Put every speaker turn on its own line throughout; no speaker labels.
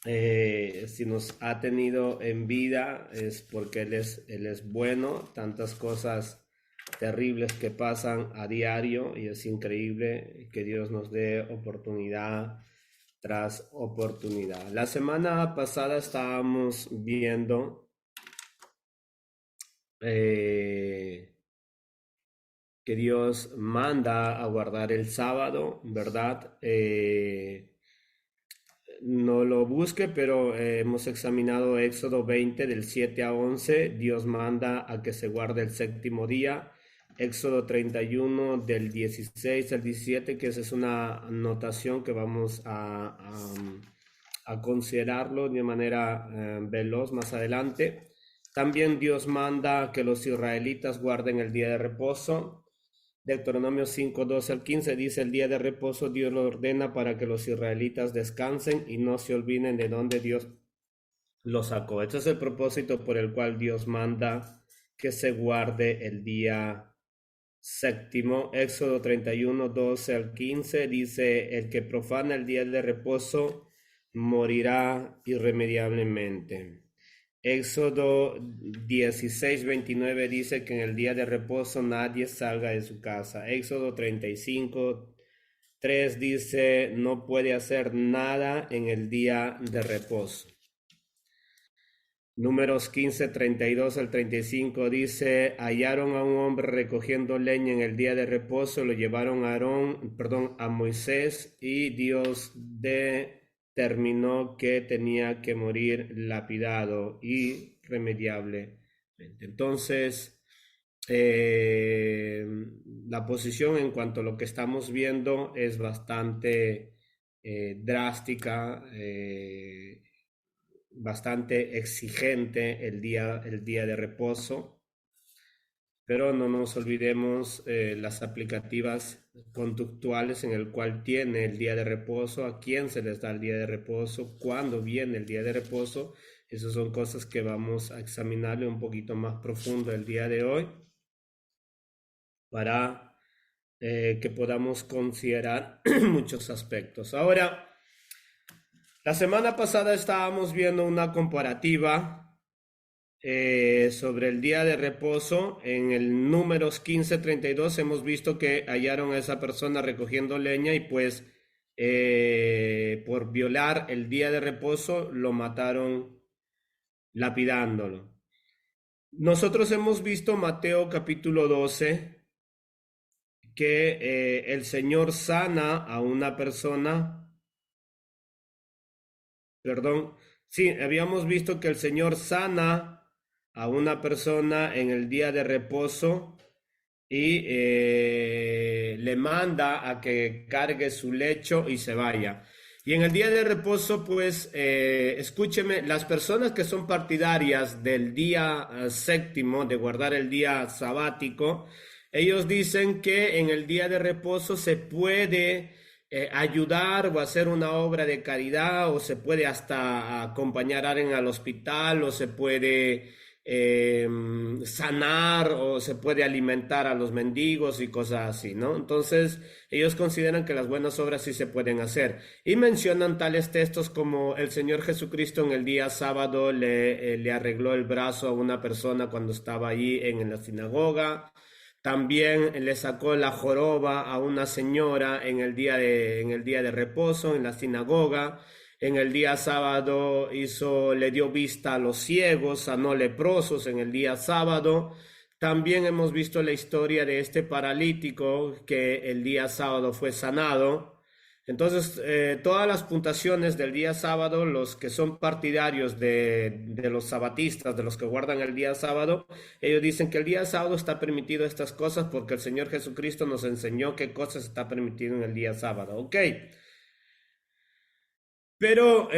Si nos ha tenido en vida es porque Él es bueno, tantas cosas terribles que pasan a diario y es increíble que Dios nos dé oportunidad tras oportunidad. La semana pasada estábamos viendo eh, que Dios manda a guardar el sábado, ¿verdad? No lo busque, pero hemos examinado Éxodo 20 del 7 a 11. Dios manda a que se guarde el séptimo día. Éxodo 31 del 16 al 17, que esa es una anotación que vamos a considerarlo de manera veloz más adelante. También Dios manda que los israelitas guarden el día de reposo. Deuteronomio 5, 12 al 15 dice: el día de reposo Dios lo ordena para que los israelitas descansen y no se olviden de dónde Dios los sacó. Este es el propósito por el cual Dios manda que se guarde el día séptimo. Éxodo 31, 12 al 15 dice: el que profana el día de reposo morirá irremediablemente. Éxodo 16, 29 dice que en el día de reposo nadie salga de su casa. Éxodo 35, 3 dice: no puede hacer nada en el día de reposo. Números 15, 32 al 35 dice: hallaron a un hombre recogiendo leña en el día de reposo, lo llevaron a Moisés, y Dios determinó que tenía que morir lapidado irremediablemente. Entonces, eh, la posición en cuanto a lo que estamos viendo es bastante drástica, bastante exigente el día de reposo, pero no nos olvidemos las aplicativas conductuales en el cual tiene el día de reposo, a quién se les da el día de reposo, cuándo viene el día de reposo. Esas son cosas que vamos a examinarle un poquito más profundo el día de hoy para que podamos considerar muchos aspectos. Ahora, la semana pasada estábamos viendo una comparativa sobre el día de reposo. En el números 15:32 hemos visto que hallaron a esa persona recogiendo leña y pues por violar el día de reposo lo mataron lapidándolo. Nosotros hemos visto Mateo capítulo 12 que el Señor sana a una persona. Perdón, sí, habíamos visto que el Señor sana a una persona en el día de reposo y le manda a que cargue su lecho y se vaya. Y en el día de reposo, pues, escúcheme, las personas que son partidarias del día séptimo, de guardar el día sabático, ellos dicen que en el día de reposo se puede ayudar o hacer una obra de caridad, o se puede hasta acompañar a alguien al hospital, o se puede eh, sanar, o se puede alimentar a los mendigos y cosas así, ¿no? Entonces, ellos consideran que las buenas obras sí se pueden hacer y mencionan tales textos como el Señor Jesucristo en el día sábado le arregló el brazo a una persona cuando estaba allí en la sinagoga. También le sacó la joroba a una señora en el día de reposo en la sinagoga. En el día sábado le dio vista a los ciegos, sanó leprosos en el día sábado. También hemos visto la historia de este paralítico que el día sábado fue sanado. Entonces, todas las puntuaciones del día sábado, los que son partidarios de los sabatistas, de los que guardan el día sábado, ellos dicen que el día sábado está permitido estas cosas porque el Señor Jesucristo nos enseñó qué cosas está permitido en el día sábado. Ok. Pero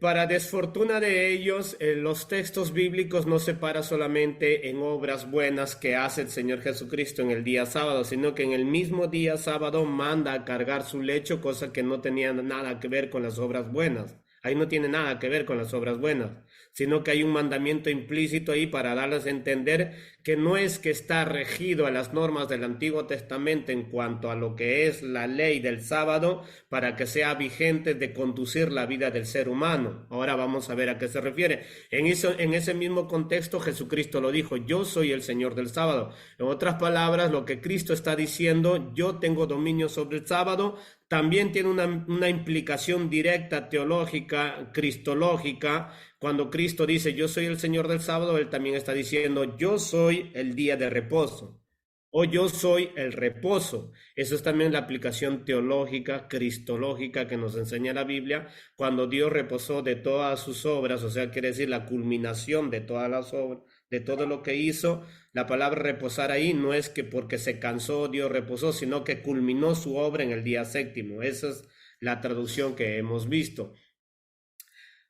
para desfortuna de ellos, los textos bíblicos no se paran solamente en obras buenas que hace el Señor Jesucristo en el día sábado, sino que en el mismo día sábado manda a cargar su lecho, cosa que no tenía nada que ver con las obras buenas. Ahí no tiene nada que ver con las obras buenas, sino que hay un mandamiento implícito ahí para darles a entender que no es que está regido a las normas del Antiguo Testamento en cuanto a lo que es la ley del sábado para que sea vigente de conducir la vida del ser humano. Ahora vamos a ver a qué se refiere. En ese mismo contexto Jesucristo lo dijo: yo soy el Señor del sábado. En otras palabras, lo que Cristo está diciendo: yo tengo dominio sobre el sábado, también tiene una implicación directa teológica, cristológica. Cuando Cristo dice yo soy el Señor del sábado, Él también está diciendo yo soy el día de reposo, o yo soy el reposo. Eso es también la aplicación teológica, cristológica que nos enseña la Biblia. Cuando Dios reposó de todas sus obras, o sea, quiere decir la culminación de todas las obras, de todo lo que hizo. La palabra reposar ahí no es que porque se cansó Dios reposó, sino que culminó su obra en el día séptimo. Esa es la traducción que hemos visto.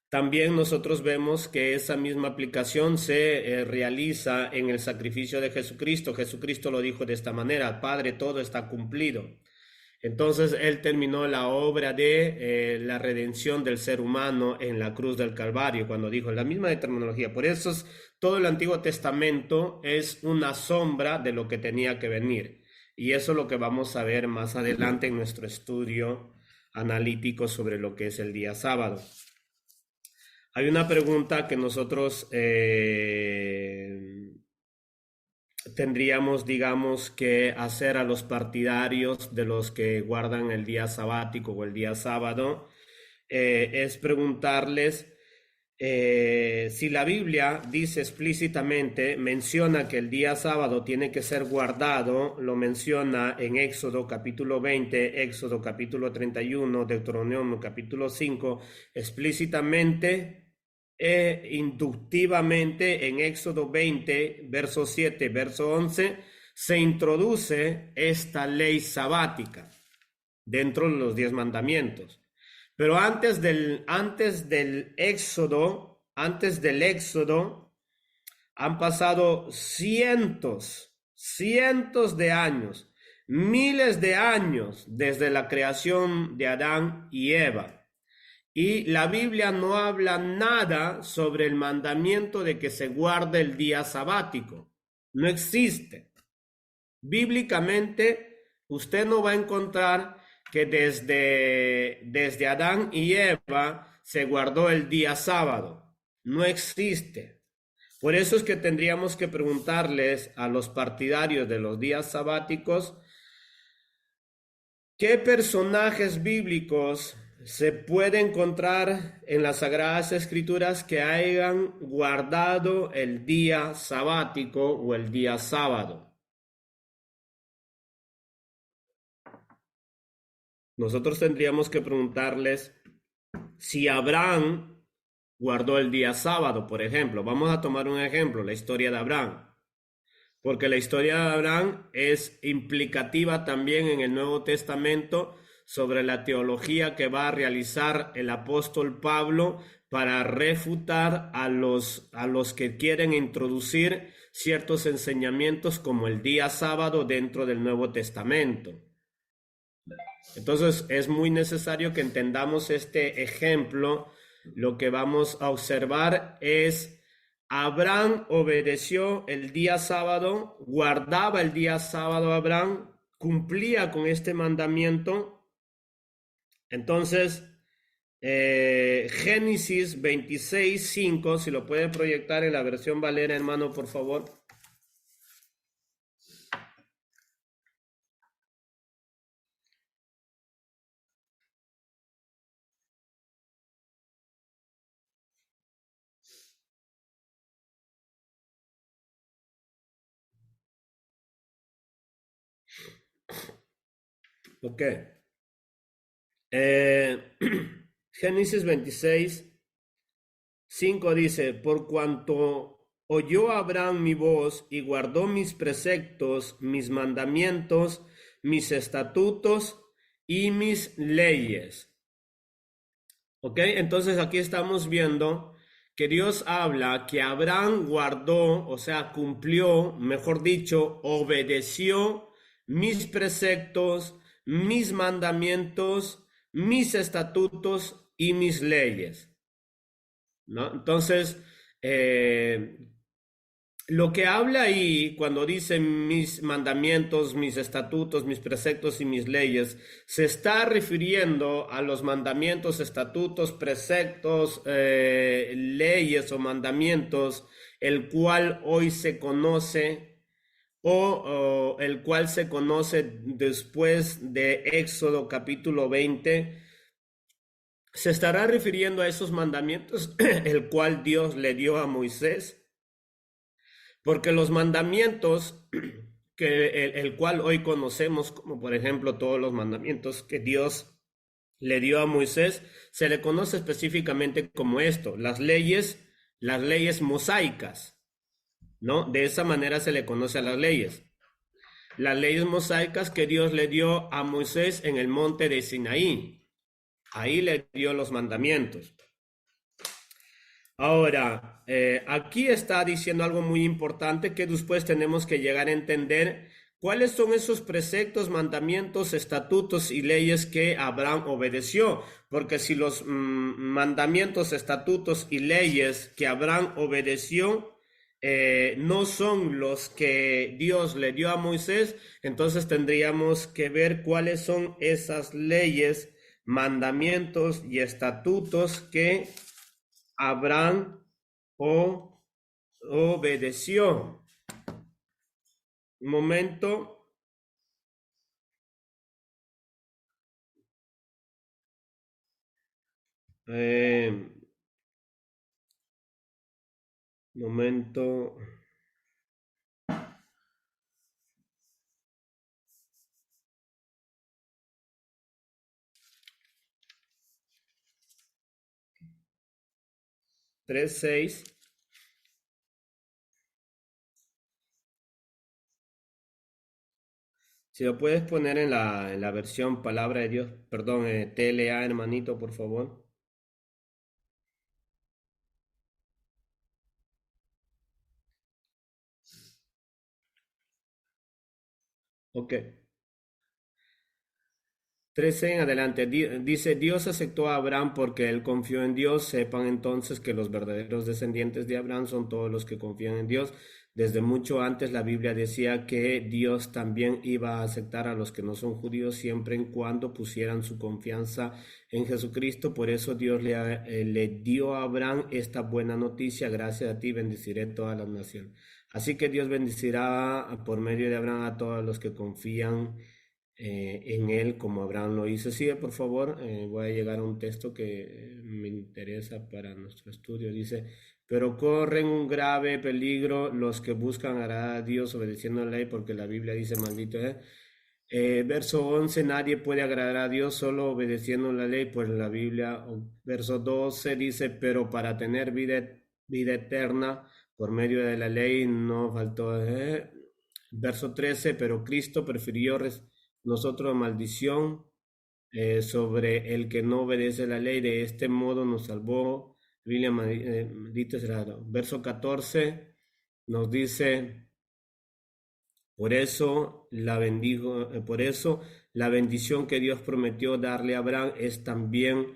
También nosotros vemos que esa misma aplicación se realiza en el sacrificio de Jesucristo. Jesucristo lo dijo de esta manera: Padre, todo está cumplido. Entonces Él terminó la obra de la redención del ser humano en la cruz del Calvario, cuando dijo la misma terminología. Por eso todo el Antiguo Testamento es una sombra de lo que tenía que venir. Y eso es lo que vamos a ver más adelante en nuestro estudio analítico sobre lo que es el día sábado. Hay una pregunta que nosotros tendríamos, digamos, que hacer a los partidarios de los que guardan el día sabático o el día sábado, es preguntarles si la Biblia dice explícitamente, menciona que el día sábado tiene que ser guardado, lo menciona en Éxodo capítulo 20, Éxodo capítulo 31, Deuteronomio capítulo 5, explícitamente e inductivamente. En Éxodo 20, verso 7, verso 11, se introduce esta ley sabática dentro de los 10 mandamientos. Pero antes del Éxodo, han pasado cientos de años, miles de años desde la creación de Adán y Eva. Y la Biblia no habla nada sobre el mandamiento de que se guarde el día sabático. No existe. Bíblicamente, usted no va a encontrar que desde Adán y Eva se guardó el día sábado. No existe. Por eso es que tendríamos que preguntarles a los partidarios de los días sabáticos qué personajes bíblicos se puede encontrar en las Sagradas Escrituras que hayan guardado el día sabático o el día sábado. Nosotros tendríamos que preguntarles si Abraham guardó el día sábado, por ejemplo. Vamos a tomar un ejemplo, la historia de Abraham, porque la historia de Abraham es implicativa también en el Nuevo Testamento sobre la teología que va a realizar el apóstol Pablo para refutar a los que quieren introducir ciertos enseñamientos como el día sábado dentro del Nuevo Testamento. Entonces es muy necesario que entendamos este ejemplo. Lo que vamos a observar es: Abraham obedeció el día sábado, guardaba el día sábado Abraham, cumplía con este mandamiento. Entonces, Génesis 26, 5, si lo puede proyectar en la versión Valera, hermano, por favor. Ok. Génesis 26, 5 dice: por cuanto oyó Abraham mi voz y guardó mis preceptos, mis mandamientos, mis estatutos y mis leyes. Ok, entonces aquí estamos viendo que Dios habla que Abraham guardó, o sea, cumplió, mejor dicho, obedeció mis preceptos, mis mandamientos, mis estatutos y mis leyes, ¿no? Entonces, lo que habla ahí cuando dice mis mandamientos, mis estatutos, mis preceptos y mis leyes, se está refiriendo a los mandamientos, estatutos, preceptos, leyes o mandamientos, el cual hoy se conoce o el cual se conoce después de Éxodo capítulo 20. Se estará refiriendo a esos mandamientos, el cual Dios le dio a Moisés, porque los mandamientos que el cual hoy conocemos, como por ejemplo todos los mandamientos que Dios le dio a Moisés, se le conoce específicamente como esto, las leyes mosaicas, ¿no? De esa manera se le conoce a las leyes. Las leyes mosaicas que Dios le dio a Moisés en el monte de Sinaí. Ahí le dio los mandamientos. Ahora, aquí está diciendo algo muy importante que después tenemos que llegar a entender cuáles son esos preceptos, mandamientos, estatutos y leyes que Abraham obedeció. Porque si los mandamientos, estatutos y leyes que Abraham obedeció no son los que Dios le dio a Moisés, entonces tendríamos que ver cuáles son esas leyes, mandamientos y estatutos que Abraham obedeció. Un momento. Eh, momento. Tres seis. Si lo puedes poner en la versión Palabra de Dios, perdón, TLA, hermanito, por favor. Ok. 13 en adelante. Dice, Dios aceptó a Abraham porque él confió en Dios. Sepan entonces que los verdaderos descendientes de Abraham son todos los que confían en Dios. Desde mucho antes la Biblia decía que Dios también iba a aceptar a los que no son judíos siempre en cuando pusieran su confianza en Jesucristo. Por eso Dios le dio a Abraham esta buena noticia. Gracias a ti bendeciré todas las naciones. Así que Dios bendecirá por medio de Abraham a todos los que confían en él como Abraham lo hizo. Sigue, por favor. Voy a llegar a un texto que me interesa para nuestro estudio. Dice, pero corren un grave peligro los que buscan agradar a Dios obedeciendo la ley, porque la Biblia dice, maldito es. Verso 11, nadie puede agradar a Dios solo obedeciendo la ley, pues la Biblia, verso 12 dice, pero para tener vida eterna por medio de la ley no faltó. Verso 13, pero Cristo prefirió nosotros maldición sobre el que no obedece la ley, de este modo nos salvó. Biblia maldito será. Verso 14 nos dice, por eso la bendigo, por eso la bendición que Dios prometió darle a Abraham es también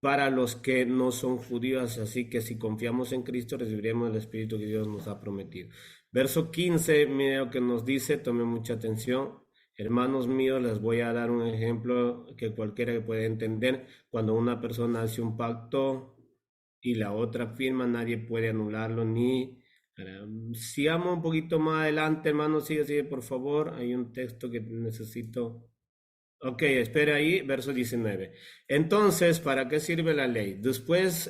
para los que no son judíos, así que si confiamos en Cristo recibiremos el Espíritu que Dios nos ha prometido. Verso 15, mira lo que nos dice, tome mucha atención. Hermanos míos, les voy a dar un ejemplo que cualquiera que pueda entender. Cuando una persona hace un pacto y la otra firma, nadie puede anularlo ni... Sigamos un poquito más adelante, hermanos, sigue, por favor. Hay un texto que necesito... Ok, espera ahí, verso 19. Entonces, ¿para qué sirve la ley? Después,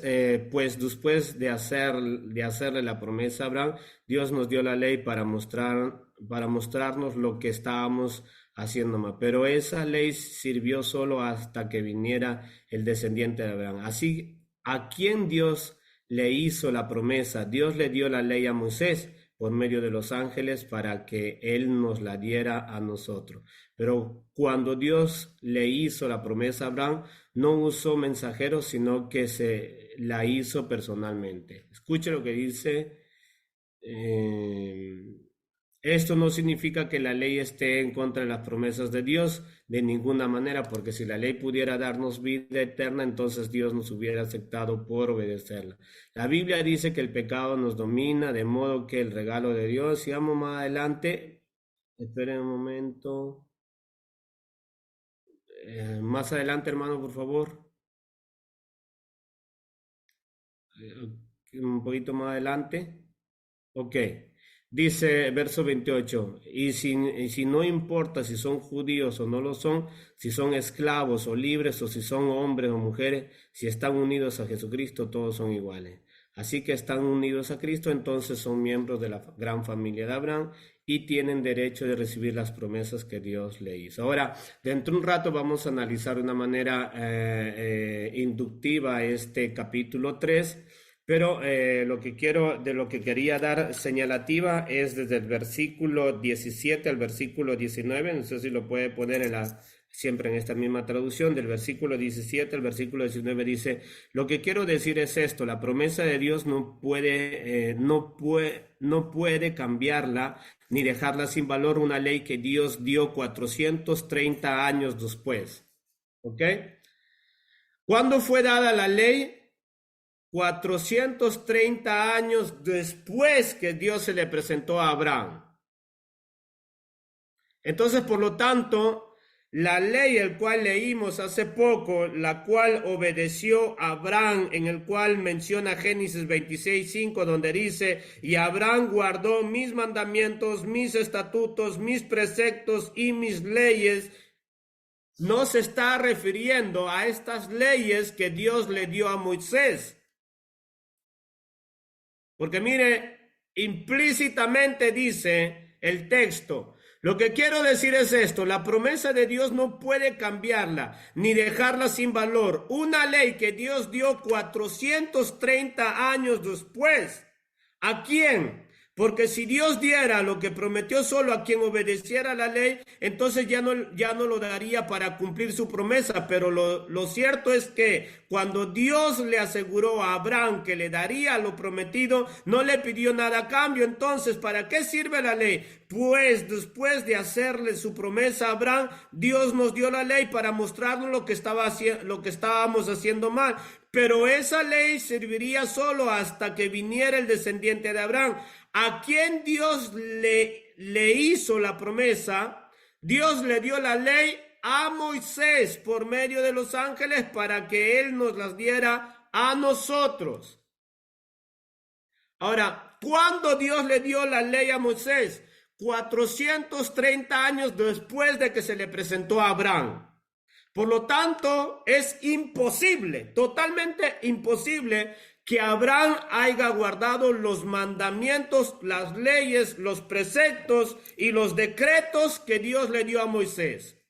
pues después de hacerle la promesa a Abraham, Dios nos dio la ley para mostrarnos lo que estábamos haciendo mal. Pero esa ley sirvió solo hasta que viniera el descendiente de Abraham. Así, ¿a quién Dios le hizo la promesa? Dios le dio la ley a Moisés por medio de los ángeles para que él nos la diera a nosotros. Pero cuando Dios le hizo la promesa a Abraham, no usó mensajeros, sino que se la hizo personalmente. Escuche lo que dice. Esto no significa que la ley esté en contra de las promesas de Dios. de ninguna manera, porque si la ley pudiera darnos vida eterna, entonces Dios nos hubiera aceptado por obedecerla. La Biblia dice que el pecado nos domina, de modo que el regalo de Dios, sigamos más adelante, esperen un momento, más adelante, hermano, por favor. Un poquito más adelante. Ok. Dice verso 28, y si no importa si son judíos o no lo son, si son esclavos o libres o si son hombres o mujeres, si están unidos a Jesucristo, todos son iguales. Así que están unidos a Cristo, entonces son miembros de la gran familia de Abraham y tienen derecho de recibir las promesas que Dios le hizo. Ahora, dentro de un rato vamos a analizar de una manera inductiva este capítulo 3. Pero de lo que quería dar señalativa es desde el versículo 17 al versículo 19, no sé si lo puede poner siempre en esta misma traducción, del versículo 17 al versículo 19 dice, lo que quiero decir es esto, la promesa de Dios no puede cambiarla ni dejarla sin valor una ley que Dios dio 430 años después. ¿Ok? ¿Cuándo fue dada la ley? 430 años después que Dios se le presentó a Abraham. Entonces, por lo tanto, la ley, el cual leímos hace poco, la cual obedeció Abraham, en el cual menciona Génesis 26:5, donde dice, y Abraham guardó mis mandamientos, mis estatutos, mis preceptos y mis leyes, no se está refiriendo a estas leyes que Dios le dio a Moisés. Porque mire, implícitamente dice el texto, lo que quiero decir es esto, la promesa de Dios no puede cambiarla, ni dejarla sin valor. Una ley que Dios dio 430 años después. ¿A quién? Porque si Dios diera lo que prometió solo a quien obedeciera la ley, entonces ya no lo daría para cumplir su promesa. Pero lo cierto es que cuando Dios le aseguró a Abraham que le daría lo prometido, no le pidió nada a cambio. Entonces, ¿para qué sirve la ley? Pues después de hacerle su promesa a Abraham, Dios nos dio la ley para mostrarnos lo que estábamos haciendo mal. Pero esa ley serviría solo hasta que viniera el descendiente de Abraham. ¿A quien Dios le hizo la promesa? Dios le dio la ley a Moisés por medio de los ángeles para que él nos las diera a nosotros. Ahora, ¿cuándo Dios le dio la ley a Moisés? 430 años después de que se le presentó a Abraham. Por lo tanto, es imposible, totalmente imposible, que Abraham haya guardado los mandamientos, las leyes, los preceptos y los decretos que Dios le dio a Moisés.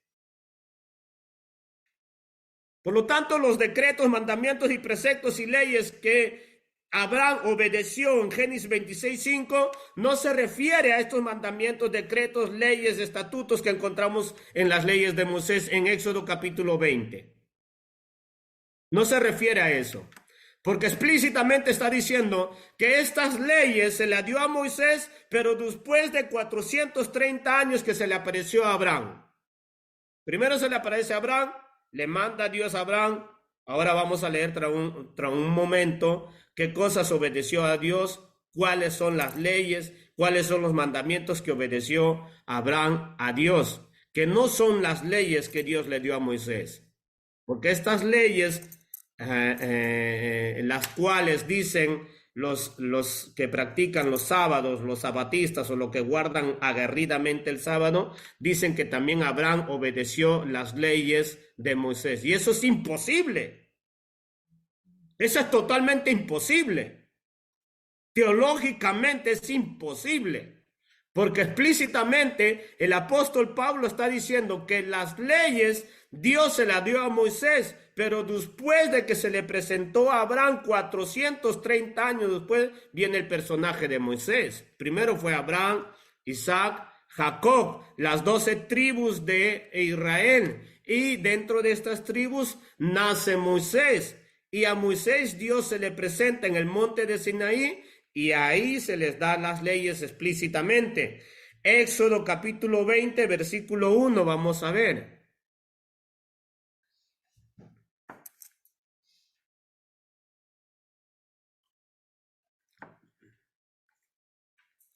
Por lo tanto, los decretos, mandamientos y preceptos y leyes que Abraham obedeció en Génesis 26:5 no se refiere a estos mandamientos, decretos, leyes, estatutos que encontramos en las leyes de Moisés en Éxodo capítulo 20. No se refiere a eso. Porque explícitamente está diciendo que estas leyes se las dio a Moisés, pero después de 430 años que se le apareció a Abraham. Primero se le aparece a Abraham, le manda Dios a Abraham. Ahora vamos a leer tras un momento qué cosas obedeció a Dios, cuáles son las leyes, cuáles son los mandamientos que obedeció Abraham a Dios, que no son las leyes que Dios le dio a Moisés. Porque estas leyes... las cuales dicen los que practican los sábados, los sabatistas o los que guardan aguerridamente el sábado, dicen que también Abraham obedeció las leyes de Moisés. Y eso es imposible. Eso es totalmente imposible. Teológicamente es imposible. Porque explícitamente el apóstol Pablo está diciendo que las leyes Dios se las dio a Moisés, pero después de que se le presentó a Abraham 430 años después, viene el personaje de Moisés. Primero fue Abraham, Isaac, Jacob, las 12 tribus de Israel. Y dentro de estas tribus nace Moisés. Y a Moisés Dios se le presenta en el monte de Sinaí y ahí se les da las leyes explícitamente. Éxodo capítulo 20, versículo 1, vamos a ver.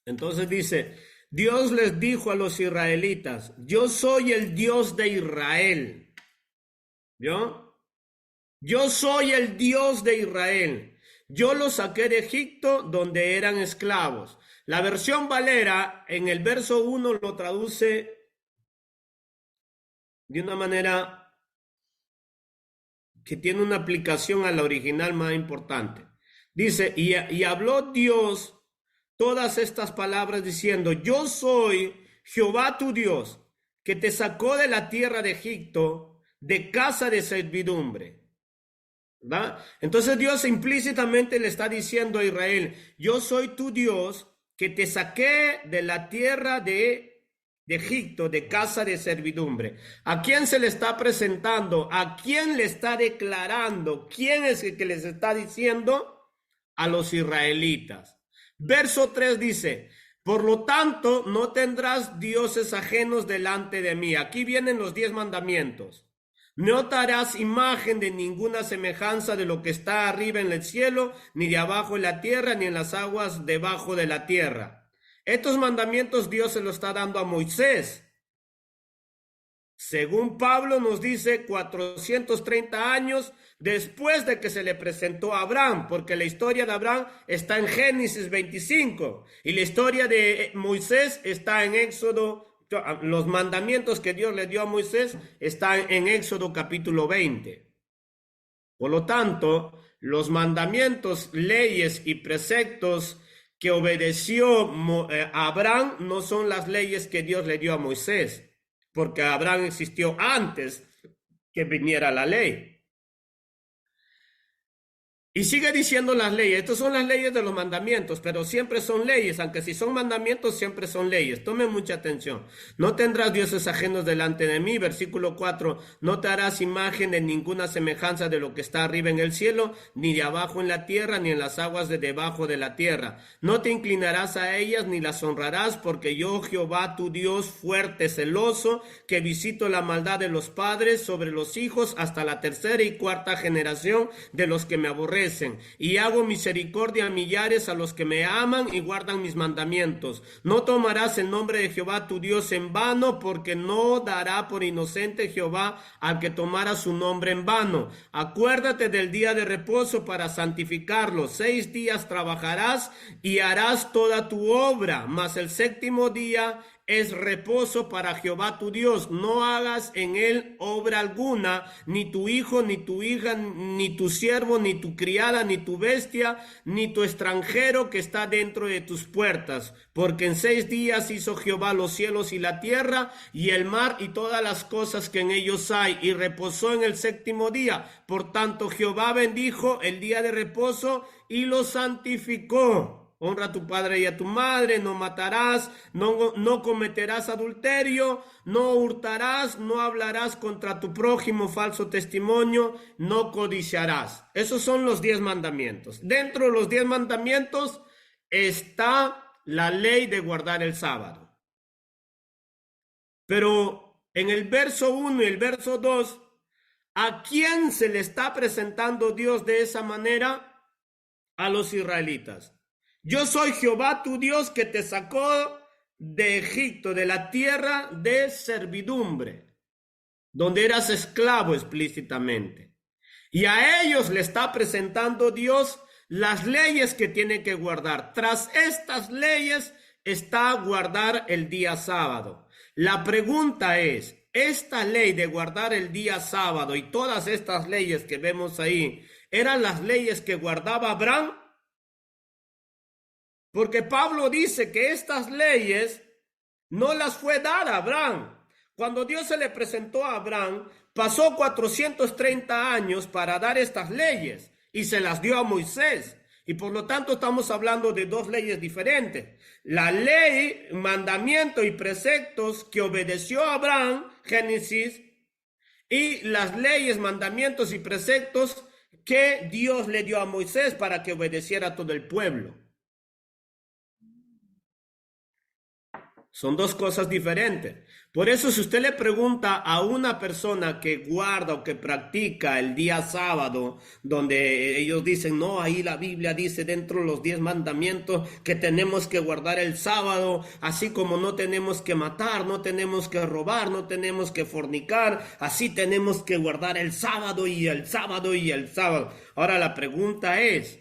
Entonces dice, Dios les dijo a los israelitas, yo soy el Dios de Israel. ¿Vio? Yo soy el Dios de Israel. Yo los saqué de Egipto donde eran esclavos. La versión Valera en el verso 1 lo traduce de una manera que tiene una aplicación a la original más importante. Dice, y habló Dios todas estas palabras diciendo, yo soy Jehová tu Dios, que te sacó de la tierra de Egipto, de casa de servidumbre. ¿Verdad? Entonces Dios implícitamente le está diciendo a Israel, yo soy tu Dios, que te saqué de la tierra de Egipto, de casa de servidumbre. ¿A quién se le está presentando? ¿A quién le está declarando? ¿Quién es el que les está diciendo? A los israelitas. Verso 3 dice, por lo tanto, no tendrás dioses ajenos delante de mí. Aquí vienen los 10 mandamientos. No te harás imagen de ninguna semejanza de lo que está arriba en el cielo, ni de abajo en la tierra, ni en las aguas debajo de la tierra. Estos mandamientos Dios se los está dando a Moisés. Según Pablo nos dice, 430 años después de que se le presentó a Abraham, porque la historia de Abraham está en Génesis 25 y la historia de Moisés está en Éxodo. Los mandamientos que Dios le dio a Moisés están en Éxodo capítulo 20. Por lo tanto, los mandamientos, leyes y preceptos que obedeció Abraham no son las leyes que Dios le dio a Moisés, porque Abraham existió antes que viniera la ley. Y sigue diciendo las leyes. Estas son las leyes de los mandamientos, pero siempre son leyes, aunque si son mandamientos, siempre son leyes. Tomen mucha atención. No tendrás dioses ajenos delante de mí. Versículo 4. No te harás imagen de ninguna semejanza de lo que está arriba en el cielo, ni de abajo en la tierra, ni en las aguas de debajo de la tierra. No te inclinarás a ellas, ni las honrarás, porque yo, Jehová, tu Dios, fuerte, celoso, que visito la maldad de los padres sobre los hijos hasta la tercera y cuarta generación de los que me aborrecen. Y hago misericordia a millares a los que me aman y guardan mis mandamientos. No tomarás el nombre de Jehová tu Dios en vano, porque no dará por inocente Jehová al que tomara su nombre en vano. Acuérdate del día de reposo para santificarlo. 6 días trabajarás y harás toda tu obra, mas el séptimo día es reposo para Jehová tu Dios. No hagas en él obra alguna, ni tu hijo, ni tu hija, ni tu siervo, ni tu criada, ni tu bestia, ni tu extranjero que está dentro de tus puertas. Porque en 6 días hizo Jehová los cielos y la tierra, y el mar y todas las cosas que en ellos hay, y reposó en el séptimo día. Por tanto, Jehová bendijo el día de reposo y lo santificó. Honra a tu padre y a tu madre, no matarás, no cometerás adulterio, no hurtarás, no hablarás contra tu prójimo falso testimonio, no codiciarás. Esos son los 10 mandamientos. Dentro de los 10 mandamientos está la ley de guardar el sábado. Pero en el verso 1 y el verso 2, ¿a quién se le está presentando Dios de esa manera? A los israelitas. Yo soy Jehová tu Dios que te sacó de Egipto, de la tierra de servidumbre, donde eras esclavo explícitamente. Y a ellos le está presentando Dios las leyes que tienen que guardar. Tras estas leyes está guardar el día sábado. La pregunta es, ¿esta ley de guardar el día sábado y todas estas leyes que vemos ahí, eran las leyes que guardaba Abraham? Porque Pablo dice que estas leyes no las fue dar a Abraham. Cuando Dios se le presentó a Abraham, pasó 430 años para dar estas leyes y se las dio a Moisés. Y por lo tanto estamos hablando de 2 leyes diferentes. La ley, mandamiento y preceptos que obedeció a Abraham, Génesis, y las leyes, mandamientos y preceptos que Dios le dio a Moisés para que obedeciera a todo el pueblo. Son dos cosas diferentes. Por eso, si usted le pregunta a una persona que guarda o que practica el día sábado, donde ellos dicen, no, ahí la Biblia dice dentro de los 10 mandamientos que tenemos que guardar el sábado, así como no tenemos que matar, no tenemos que robar, no tenemos que fornicar, así tenemos que guardar el sábado y el sábado y el sábado. Ahora la pregunta es,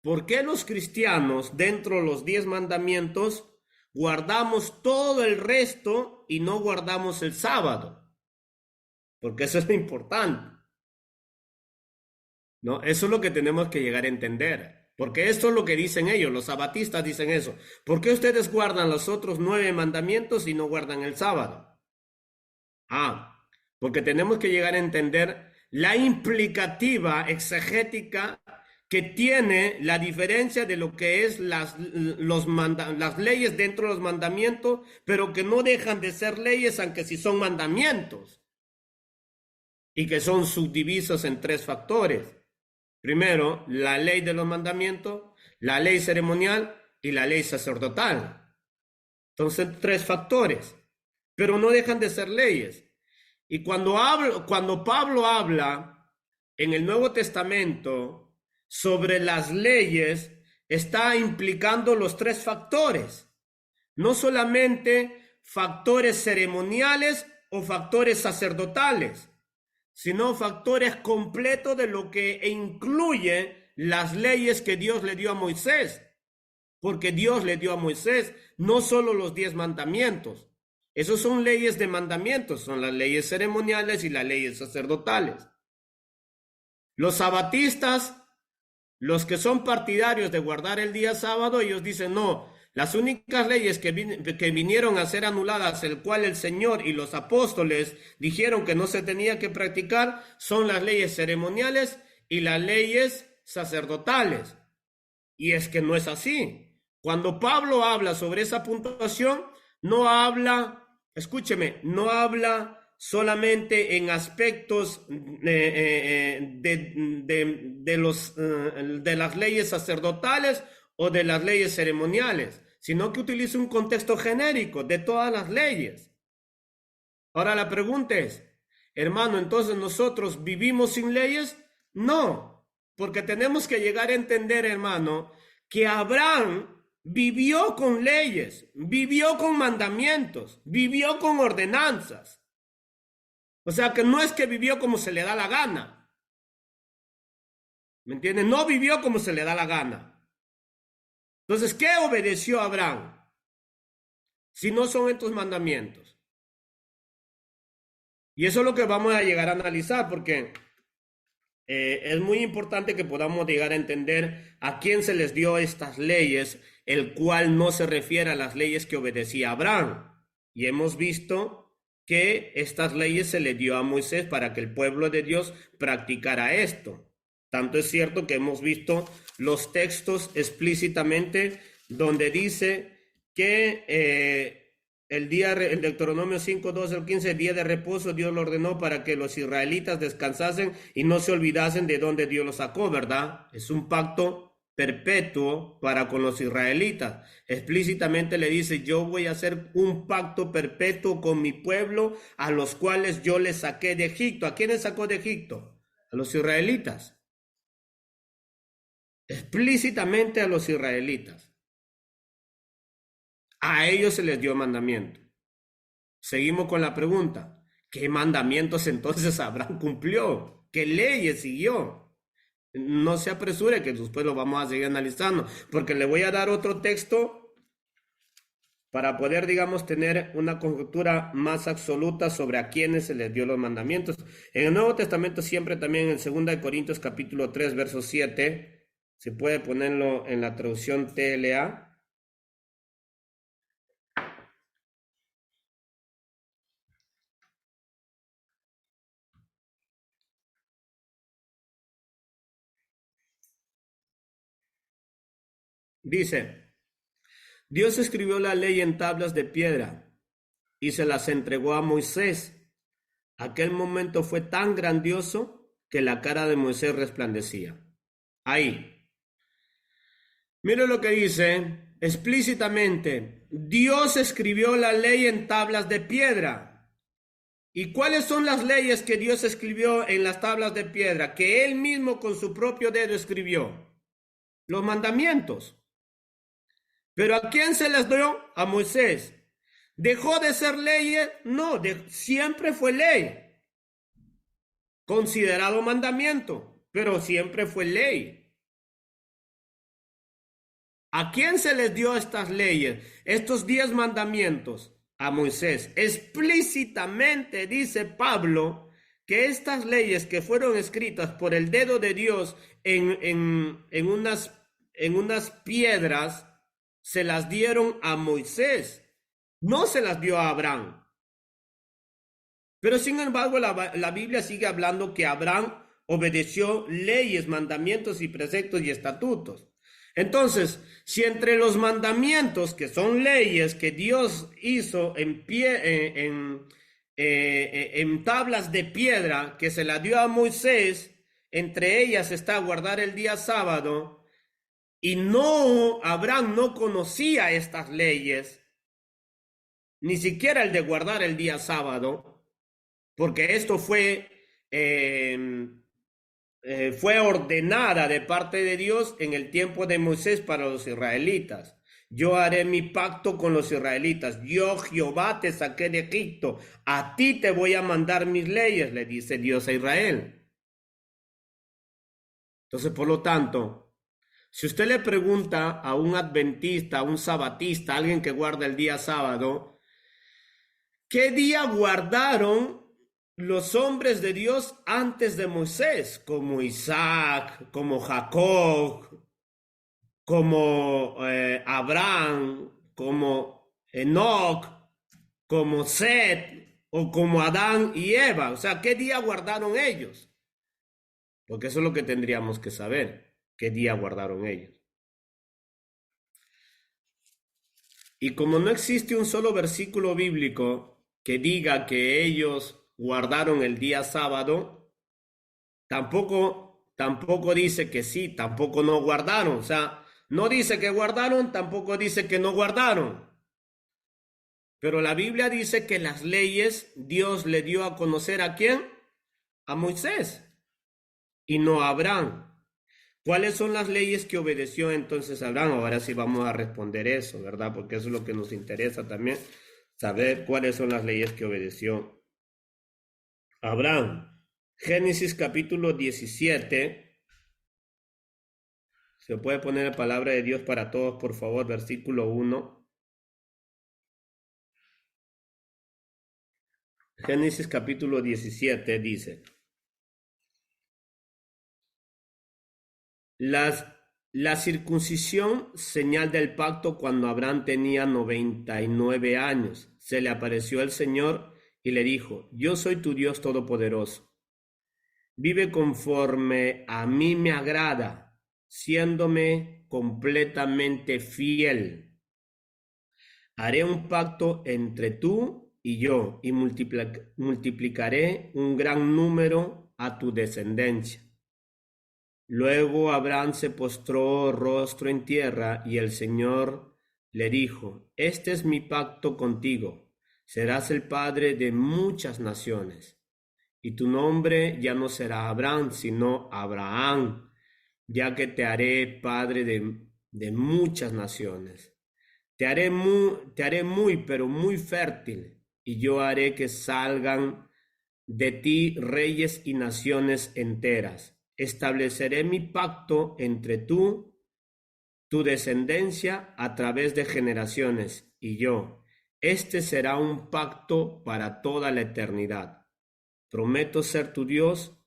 ¿por qué los cristianos dentro de los 10 mandamientos guardamos todo el resto y no guardamos el sábado? Porque eso es lo importante, ¿no? Eso es lo que tenemos que llegar a entender. Porque esto es lo que dicen ellos, los sabatistas dicen eso. ¿Por qué ustedes guardan los otros 9 mandamientos y no guardan el sábado? Porque tenemos que llegar a entender la implicativa exegética que tiene la diferencia de lo que es las leyes dentro de los mandamientos, pero que no dejan de ser leyes, aunque sí son mandamientos, y que son subdivisos en 3 factores. Primero, la ley de los mandamientos, la ley ceremonial y la ley sacerdotal. Entonces, 3 factores, pero no dejan de ser leyes. Y cuando Pablo habla en el Nuevo Testamento sobre las leyes, está implicando los 3 factores, no solamente factores ceremoniales o factores sacerdotales, sino factores completos de lo que incluye las leyes que Dios le dio a Moisés, porque Dios le dio a Moisés no solo los 10 mandamientos, esos son leyes de mandamientos, son las leyes ceremoniales y las leyes sacerdotales. Los sabatistas, los que son partidarios de guardar el día sábado, ellos dicen no, las únicas leyes que vinieron a ser anuladas, el cual el Señor y los apóstoles dijeron que no se tenía que practicar, son las leyes ceremoniales y las leyes sacerdotales. Y es que no es así. Cuando Pablo habla sobre esa puntuación, no habla, escúcheme, no habla solamente en aspectos de las leyes sacerdotales o de las leyes ceremoniales, sino que utiliza un contexto genérico de todas las leyes. Ahora la pregunta es, hermano, ¿entonces nosotros vivimos sin leyes? No, porque tenemos que llegar a entender, hermano, que Abraham vivió con leyes, vivió con mandamientos, vivió con ordenanzas. O sea que no es que vivió como se le da la gana. ¿Me entienden? No vivió como se le da la gana. Entonces, ¿qué obedeció Abraham? Si no son estos mandamientos. Y eso es lo que vamos a llegar a analizar, porque es muy importante que podamos llegar a entender a quién se les dio estas leyes, el cual no se refiere a las leyes que obedecía Abraham. Y hemos visto que estas leyes se le dio a Moisés para que el pueblo de Dios practicara esto. Tanto es cierto que hemos visto los textos explícitamente donde dice que el Deuteronomio 5, 12 al 15, el día de reposo Dios lo ordenó para que los israelitas descansasen y no se olvidasen de dónde Dios los sacó, ¿verdad? Es un pacto perpetuo para con los israelitas. Explícitamente le dice, yo voy a hacer un pacto perpetuo con mi pueblo, a los cuales yo les saqué de Egipto. ¿A quiénes sacó de Egipto? A los israelitas. Explícitamente a los israelitas. A ellos se les dio mandamiento. Seguimos con la pregunta. ¿Qué mandamientos entonces Abraham cumplió? ¿Qué leyes siguió? No se apresure, que después lo vamos a seguir analizando, porque le voy a dar otro texto para poder, digamos, tener una conjetura más absoluta sobre a quiénes se les dio los mandamientos. En el Nuevo Testamento siempre también en 2 Corintios capítulo 3, verso 7, se puede ponerlo en la traducción TLA. Dice, Dios escribió la ley en tablas de piedra y se las entregó a Moisés. Aquel momento fue tan grandioso que la cara de Moisés resplandecía. Ahí. Mire lo que dice explícitamente, Dios escribió la ley en tablas de piedra. ¿Y cuáles son las leyes que Dios escribió en las tablas de piedra? Que Él mismo con su propio dedo escribió. Los mandamientos. ¿Pero a quién se les dio? A Moisés. ¿Dejó de ser ley? No, siempre fue ley. Considerado mandamiento, pero siempre fue ley. ¿A quién se les dio estas leyes, estos 10 mandamientos? A Moisés. Explícitamente dice Pablo que estas leyes que fueron escritas por el dedo de Dios en unas piedras, se las dieron a Moisés, no se las dio a Abraham. Pero sin embargo la Biblia sigue hablando que Abraham obedeció leyes, mandamientos y preceptos y estatutos. Entonces, si entre los mandamientos, que son leyes que Dios hizo en tablas de piedra, que se la dio a Moisés, entre ellas está guardar el día sábado, y Abraham no conocía estas leyes, ni siquiera el de guardar el día sábado, porque esto fue ordenada de parte de Dios en el tiempo de Moisés para los israelitas. Yo haré mi pacto con los israelitas. Yo, Jehová, te saqué de Egipto. A ti te voy a mandar mis leyes, le dice Dios a Israel. Entonces, por lo tanto, si usted le pregunta a un adventista, a un sabatista, a alguien que guarda el día sábado, ¿qué día guardaron los hombres de Dios antes de Moisés? Como Isaac, como Jacob, como Abraham, como Enoc, como Set, o como Adán y Eva. O sea, ¿qué día guardaron ellos? Porque eso es lo que tendríamos que saber. ¿Qué día guardaron ellos? Y como no existe un solo versículo bíblico que diga que ellos guardaron el día sábado, tampoco dice que sí, tampoco no guardaron. O sea, no dice que guardaron, tampoco dice que no guardaron. Pero la Biblia dice que las leyes Dios le dio a conocer ¿a quién? A Moisés y no a Abraham. ¿Cuáles son las leyes que obedeció entonces Abraham? Ahora sí vamos a responder eso, ¿verdad? Porque eso es lo que nos interesa también, saber cuáles son las leyes que obedeció Abraham. Génesis capítulo 17. Se puede poner la palabra de Dios para todos, por favor, versículo 1. Génesis capítulo 17 dice: La circuncisión, señal del pacto, cuando Abraham tenía 99 años. Se le apareció el Señor y le dijo: Yo soy tu Dios todopoderoso. Vive conforme a mí me agrada, siéndome completamente fiel. Haré un pacto entre tú y yo, y multiplicaré un gran número a tu descendencia. Luego Abraham se postró rostro en tierra, y el Señor le dijo: Este es mi pacto contigo, serás el padre de muchas naciones, y tu nombre ya no será Abraham, sino Abraham, ya que te haré padre de muchas naciones. Te haré muy, pero muy fértil, y yo haré que salgan de ti reyes y naciones enteras. Estableceré mi pacto entre tú, tu descendencia, a través de generaciones, y yo. Este será un pacto para toda la eternidad. Prometo ser tu Dios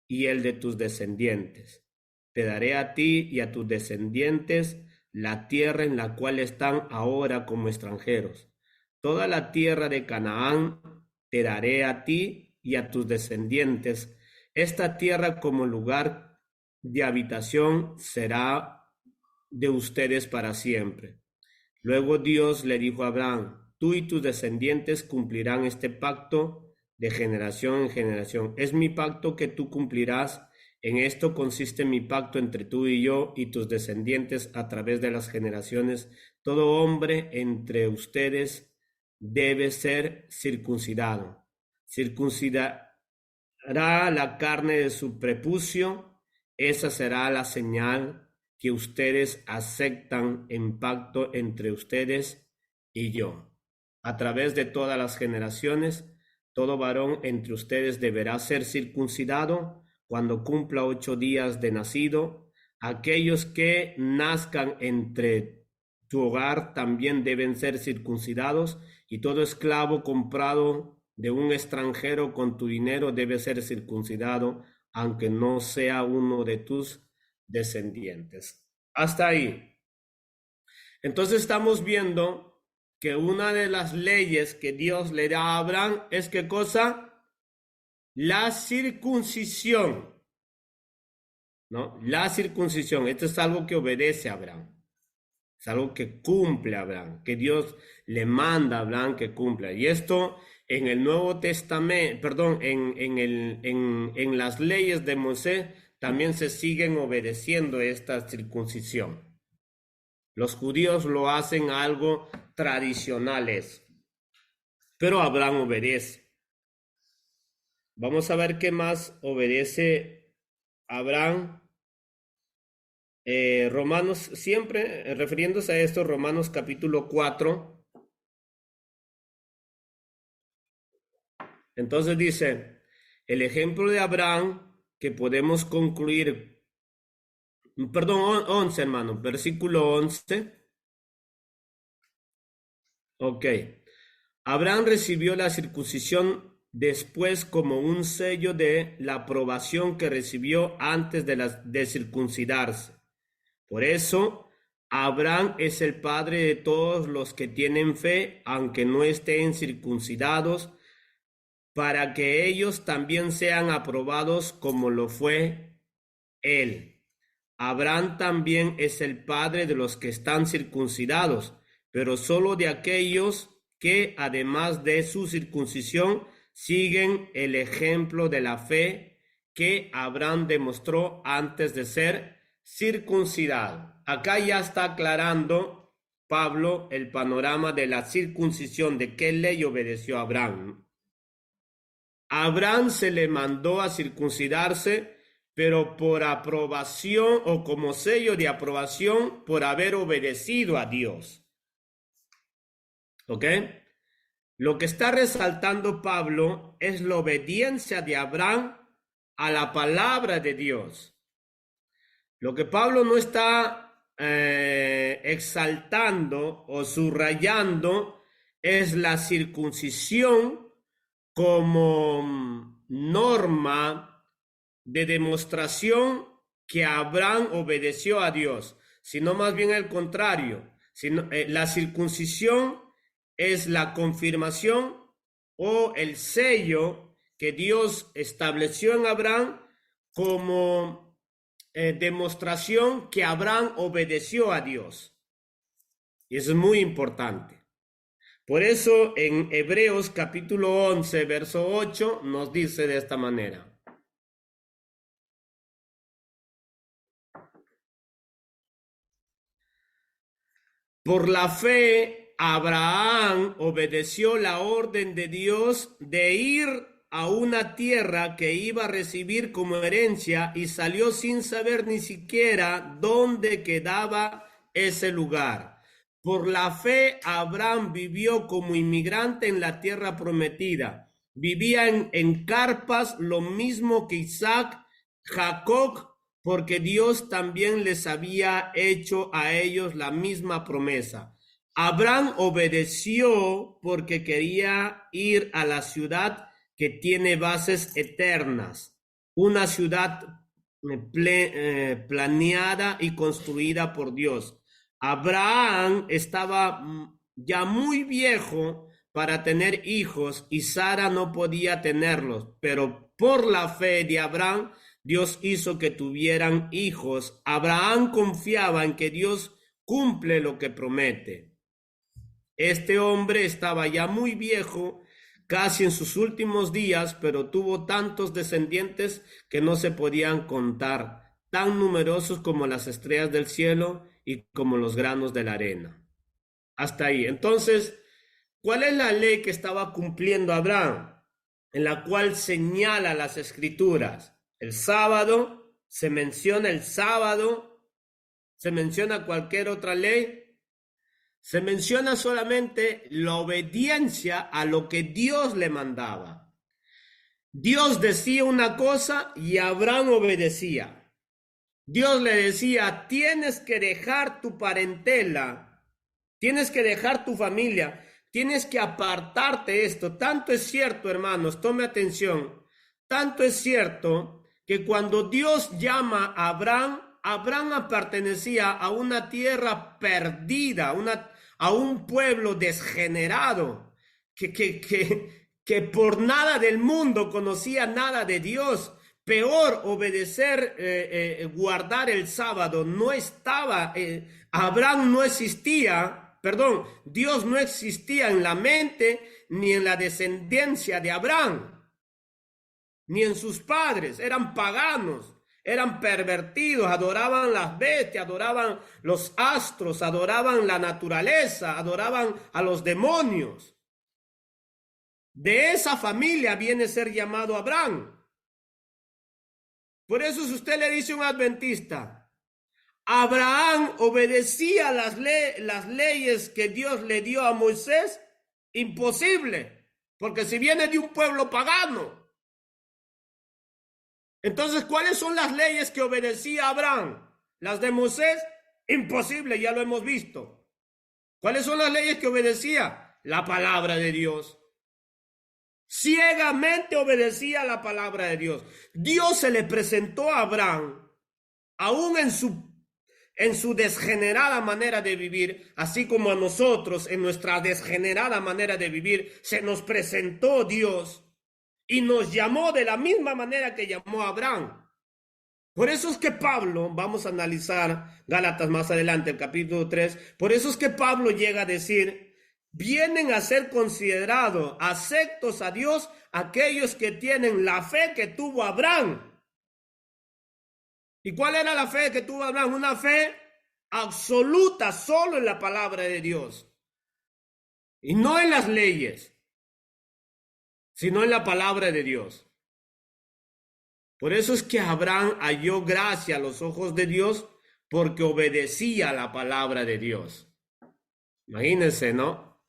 y el de tus descendientes. Te daré a ti y a tus descendientes la tierra en la cual están ahora como extranjeros. Toda la tierra de Canaán te daré a ti y a tus descendientes. Esta tierra como lugar de habitación será de ustedes para siempre. Luego Dios le dijo a Abraham: Tú y tus descendientes cumplirán este pacto de generación en generación. Es mi pacto que tú cumplirás En esto consiste mi pacto entre tú y yo y tus descendientes a través de las generaciones. Todo hombre entre ustedes debe ser circuncidado. Circuncidará la carne de su prepucio. Esa será la señal que ustedes aceptan en pacto entre ustedes y yo. A través de todas las generaciones, todo varón entre ustedes deberá ser circuncidado cuando cumpla 8 días de nacido. Aquellos que nazcan entre tu hogar también deben ser circuncidados, y todo esclavo comprado de un extranjero con tu dinero debe ser circuncidado, aunque no sea uno de tus descendientes. Hasta ahí. Entonces estamos viendo que una de las leyes que Dios le da a Abraham es ¿qué cosa? La circuncisión, ¿no? La circuncisión. Esto es algo que obedece a Abraham. Es algo que cumple a Abraham, que Dios le manda a Abraham que cumpla. Y esto en el Nuevo Testamento, perdón, en las leyes de Moisés también se siguen obedeciendo esta circuncisión. Los judíos lo hacen algo tradicionales, pero Abraham obedece. Vamos a ver qué más obedece Abraham. Romanos, siempre refiriéndose a esto, Romanos capítulo 4. Entonces dice, el ejemplo de Abraham que podemos concluir, perdón, 11 hermano, versículo 11. Ok. Abraham recibió la circuncisión después como un sello de la aprobación que recibió antes de circuncidarse. Por eso, Abraham es el padre de todos los que tienen fe, aunque no estén circuncidados, para que ellos también sean aprobados como lo fue él. Abraham también es el padre de los que están circuncidados, pero solo de aquellos que, además de su circuncisión, siguen el ejemplo de la fe que Abraham demostró antes de ser circuncidado. Acá ya está aclarando Pablo el panorama de la circuncisión, de qué ley obedeció Abraham. Abraham se le mandó a circuncidarse, pero por aprobación o como sello de aprobación por haber obedecido a Dios. ¿Ok? Lo que está resaltando Pablo es la obediencia de Abraham a la palabra de Dios. Lo que Pablo no está exaltando o subrayando es la circuncisión como norma de demostración que Abraham obedeció a Dios, sino más bien al contrario. La circuncisión es la confirmación o el sello que Dios estableció en Abraham como demostración que Abraham obedeció a Dios. Y eso es muy importante. Por eso en Hebreos capítulo 11, verso 8 nos dice de esta manera. Por la fe, Abraham obedeció la orden de Dios de ir a una tierra que iba a recibir como herencia y salió sin saber ni siquiera dónde quedaba ese lugar. Por la fe, Abraham vivió como inmigrante en la tierra prometida. Vivía en carpas, lo mismo que Isaac, Jacob, porque Dios también les había hecho a ellos la misma promesa. Abraham obedeció porque quería ir a la ciudad que tiene bases eternas, una ciudad planeada y construida por Dios. Abraham estaba ya muy viejo para tener hijos y Sara no podía tenerlos, pero por la fe de Abraham, Dios hizo que tuvieran hijos. Abraham confiaba en que Dios cumple lo que promete. Este hombre estaba ya muy viejo, casi en sus últimos días, pero tuvo tantos descendientes que no se podían contar, tan numerosos como las estrellas del cielo y como los granos de la arena. Hasta ahí. Entonces, ¿cuál es la ley que estaba cumpliendo Abraham? En la cual señala las escrituras. El sábado, se menciona el sábado, se menciona cualquier otra ley. Se menciona solamente la obediencia a lo que Dios le mandaba. Dios decía una cosa y Abraham obedecía. Dios le decía, tienes que dejar tu parentela, tienes que dejar tu familia, tienes que apartarte de esto. Tanto es cierto, hermanos, tome atención, tanto es cierto que cuando Dios llama a Abraham, Abraham pertenecía a una tierra perdida, a un pueblo desgenerado, que por nada del mundo conocía nada de Dios. Peor, obedecer, guardar el sábado, no estaba, Abraham no existía, perdón, Dios no existía en la mente ni en la descendencia de Abraham, ni en sus padres, eran paganos. Eran pervertidos, adoraban las bestias, adoraban los astros, adoraban la naturaleza, adoraban a los demonios. De esa familia viene a ser llamado Abraham. Por eso si usted le dice a un adventista, Abraham obedecía las leyes que Dios le dio a Moisés, imposible, porque si viene de un pueblo pagano. Entonces, ¿cuáles son las leyes que obedecía Abraham? Las de Moisés, imposible, ya lo hemos visto. ¿Cuáles son las leyes que obedecía? La palabra de Dios. Ciegamente obedecía la palabra de Dios. Dios se le presentó a Abraham, aún en su desgenerada manera de vivir, así como a nosotros en nuestra desgenerada manera de vivir, se nos presentó Dios. Y nos llamó de la misma manera que llamó a Abraham. Por eso es que Pablo, vamos a analizar Gálatas más adelante, el capítulo 3, por eso es que Pablo llega a decir, vienen a ser considerados aceptos a Dios aquellos que tienen la fe que tuvo Abraham. ¿Y cuál era la fe que tuvo Abraham? Una fe absoluta solo en la palabra de Dios. Y no en las leyes, sino en la palabra de Dios. Por eso es que Abraham halló gracia a los ojos de Dios porque obedecía a la palabra de Dios. Imagínense, ¿no?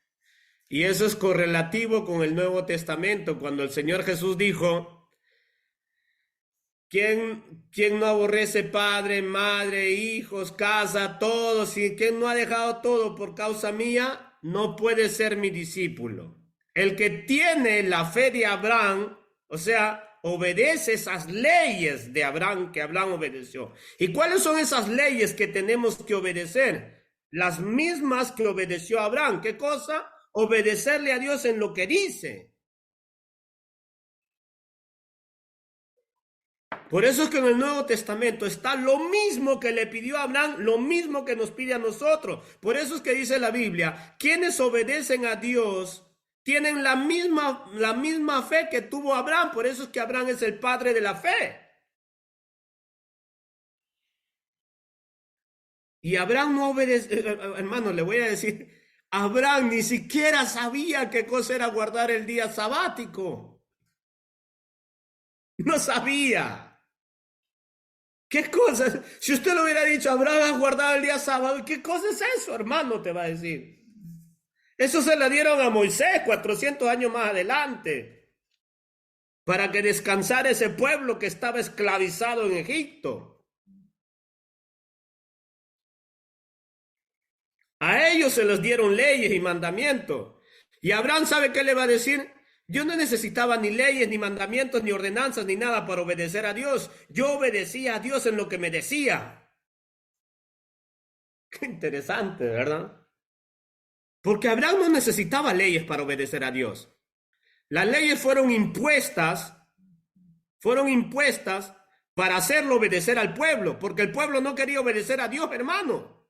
Y eso es correlativo con el Nuevo Testamento, cuando el Señor Jesús dijo, ¿quién no aborrece padre, madre, hijos, casa, todos? Y quien no ha dejado todo por causa mía, no puede ser mi discípulo. El que tiene la fe de Abraham, o sea, obedece esas leyes de Abraham que Abraham obedeció. ¿Y cuáles son esas leyes que tenemos que obedecer? Las mismas que obedeció Abraham. ¿Qué cosa? Obedecerle a Dios en lo que dice. Por eso es que en el Nuevo Testamento está lo mismo que le pidió a Abraham, lo mismo que nos pide a nosotros. Por eso es que dice la Biblia, quienes obedecen a Dios tienen la misma fe que tuvo Abraham. Por eso es que Abraham es el padre de la fe. Y Abraham no obedece, hermano, le voy a decir, Abraham ni siquiera sabía qué cosa era guardar el día sabático. No sabía. ¿Qué cosa? Si usted lo hubiera dicho, Abraham ha guardado el día sábado, ¿qué cosa es eso, hermano? Te va a decir. Eso se le dieron a Moisés 400 años más adelante, para que descansara ese pueblo que estaba esclavizado en Egipto. A ellos se les dieron leyes y mandamientos. Y Abraham, ¿sabe qué le va a decir? Yo no necesitaba ni leyes, ni mandamientos, ni ordenanzas, ni nada para obedecer a Dios. Yo obedecía a Dios en lo que me decía. Qué interesante, ¿verdad? Porque Abraham no necesitaba leyes para obedecer a Dios. Las leyes fueron impuestas para hacerlo obedecer al pueblo, porque el pueblo no quería obedecer a Dios, hermano.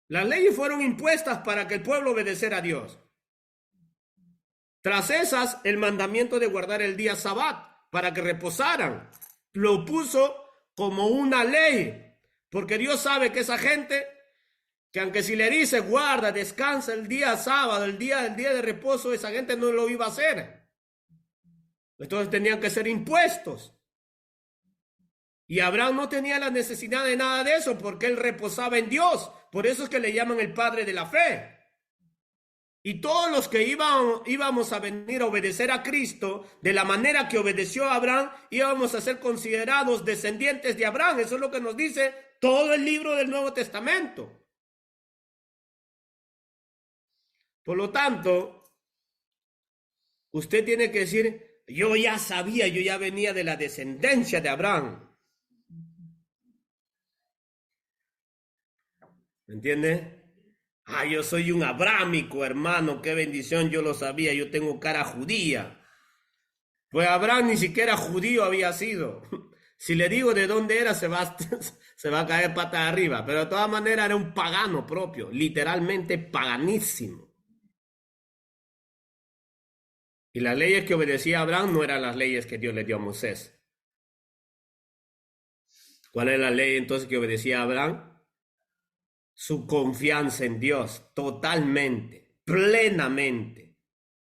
Las leyes fueron impuestas para que el pueblo obedeciera a Dios. Tras esas, el mandamiento de guardar el día Sabbat para que reposaran, lo puso como una ley, porque Dios sabe que esa gente, que aunque si le dice guarda, descansa el día sábado, el día de reposo, esa gente no lo iba a hacer. Entonces tenían que ser impuestos. Y Abraham no tenía la necesidad de nada de eso porque él reposaba en Dios. Por eso es que le llaman el padre de la fe. Y todos los que íbamos a venir a obedecer a Cristo de la manera que obedeció a Abraham, íbamos a ser considerados descendientes de Abraham. Eso es lo que nos dice todo el libro del Nuevo Testamento. Por lo tanto, usted tiene que decir, yo ya sabía, yo ya venía de la descendencia de Abraham. ¿Me entiende? Yo soy un abrámico, hermano, qué bendición, yo lo sabía, yo tengo cara judía. Pues Abraham ni siquiera judío había sido. Si le digo de dónde era, se va a caer pata arriba. Pero de todas maneras era un pagano propio, literalmente paganísimo. Y las leyes que obedecía Abraham no eran las leyes que Dios le dio a Moisés. ¿Cuál es la ley entonces que obedecía Abraham? Su confianza en Dios, totalmente, plenamente.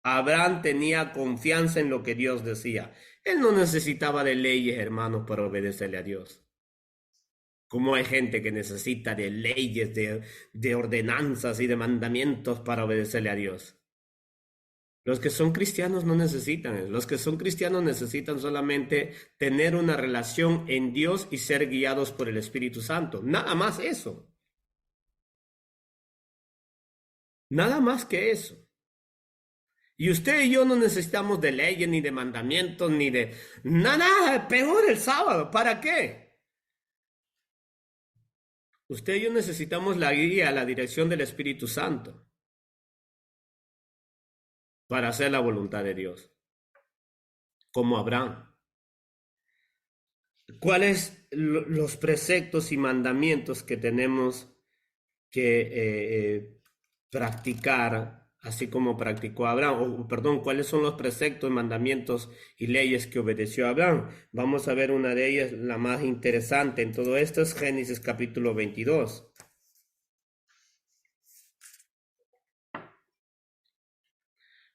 Abraham tenía confianza en lo que Dios decía. Él no necesitaba de leyes, hermanos, para obedecerle a Dios. Como hay gente que necesita de leyes, de ordenanzas y de mandamientos para obedecerle a Dios. Los que son cristianos no necesitan. Los que son cristianos necesitan solamente tener una relación en Dios y ser guiados por el Espíritu Santo. Nada más eso. Nada más que eso. Y usted y yo no necesitamos de leyes, ni de mandamientos, ni de nada, peor el sábado. ¿Para qué? Usted y yo necesitamos la guía, la dirección del Espíritu Santo para hacer la voluntad de Dios, como Abraham. ¿Cuáles los preceptos y mandamientos que tenemos que practicar, así como practicó Abraham? ¿Cuáles son los preceptos, mandamientos y leyes que obedeció Abraham? Vamos a ver una de ellas, la más interesante en todo esto, es Génesis capítulo 22.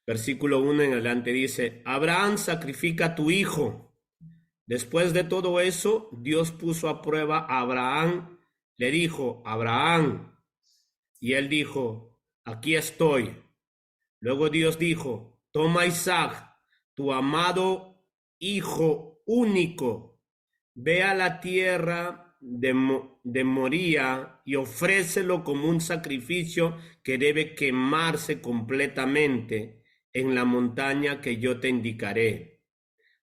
Versículo 1 en adelante dice, Abraham, sacrifica a tu hijo. Después de todo eso, Dios puso a prueba a Abraham, le dijo, Abraham, y él dijo, aquí estoy. Luego Dios dijo, toma a Isaac, tu amado hijo único, ve a la tierra de Moría y ofrécelo como un sacrificio que debe quemarse completamente en la montaña que yo te indicaré.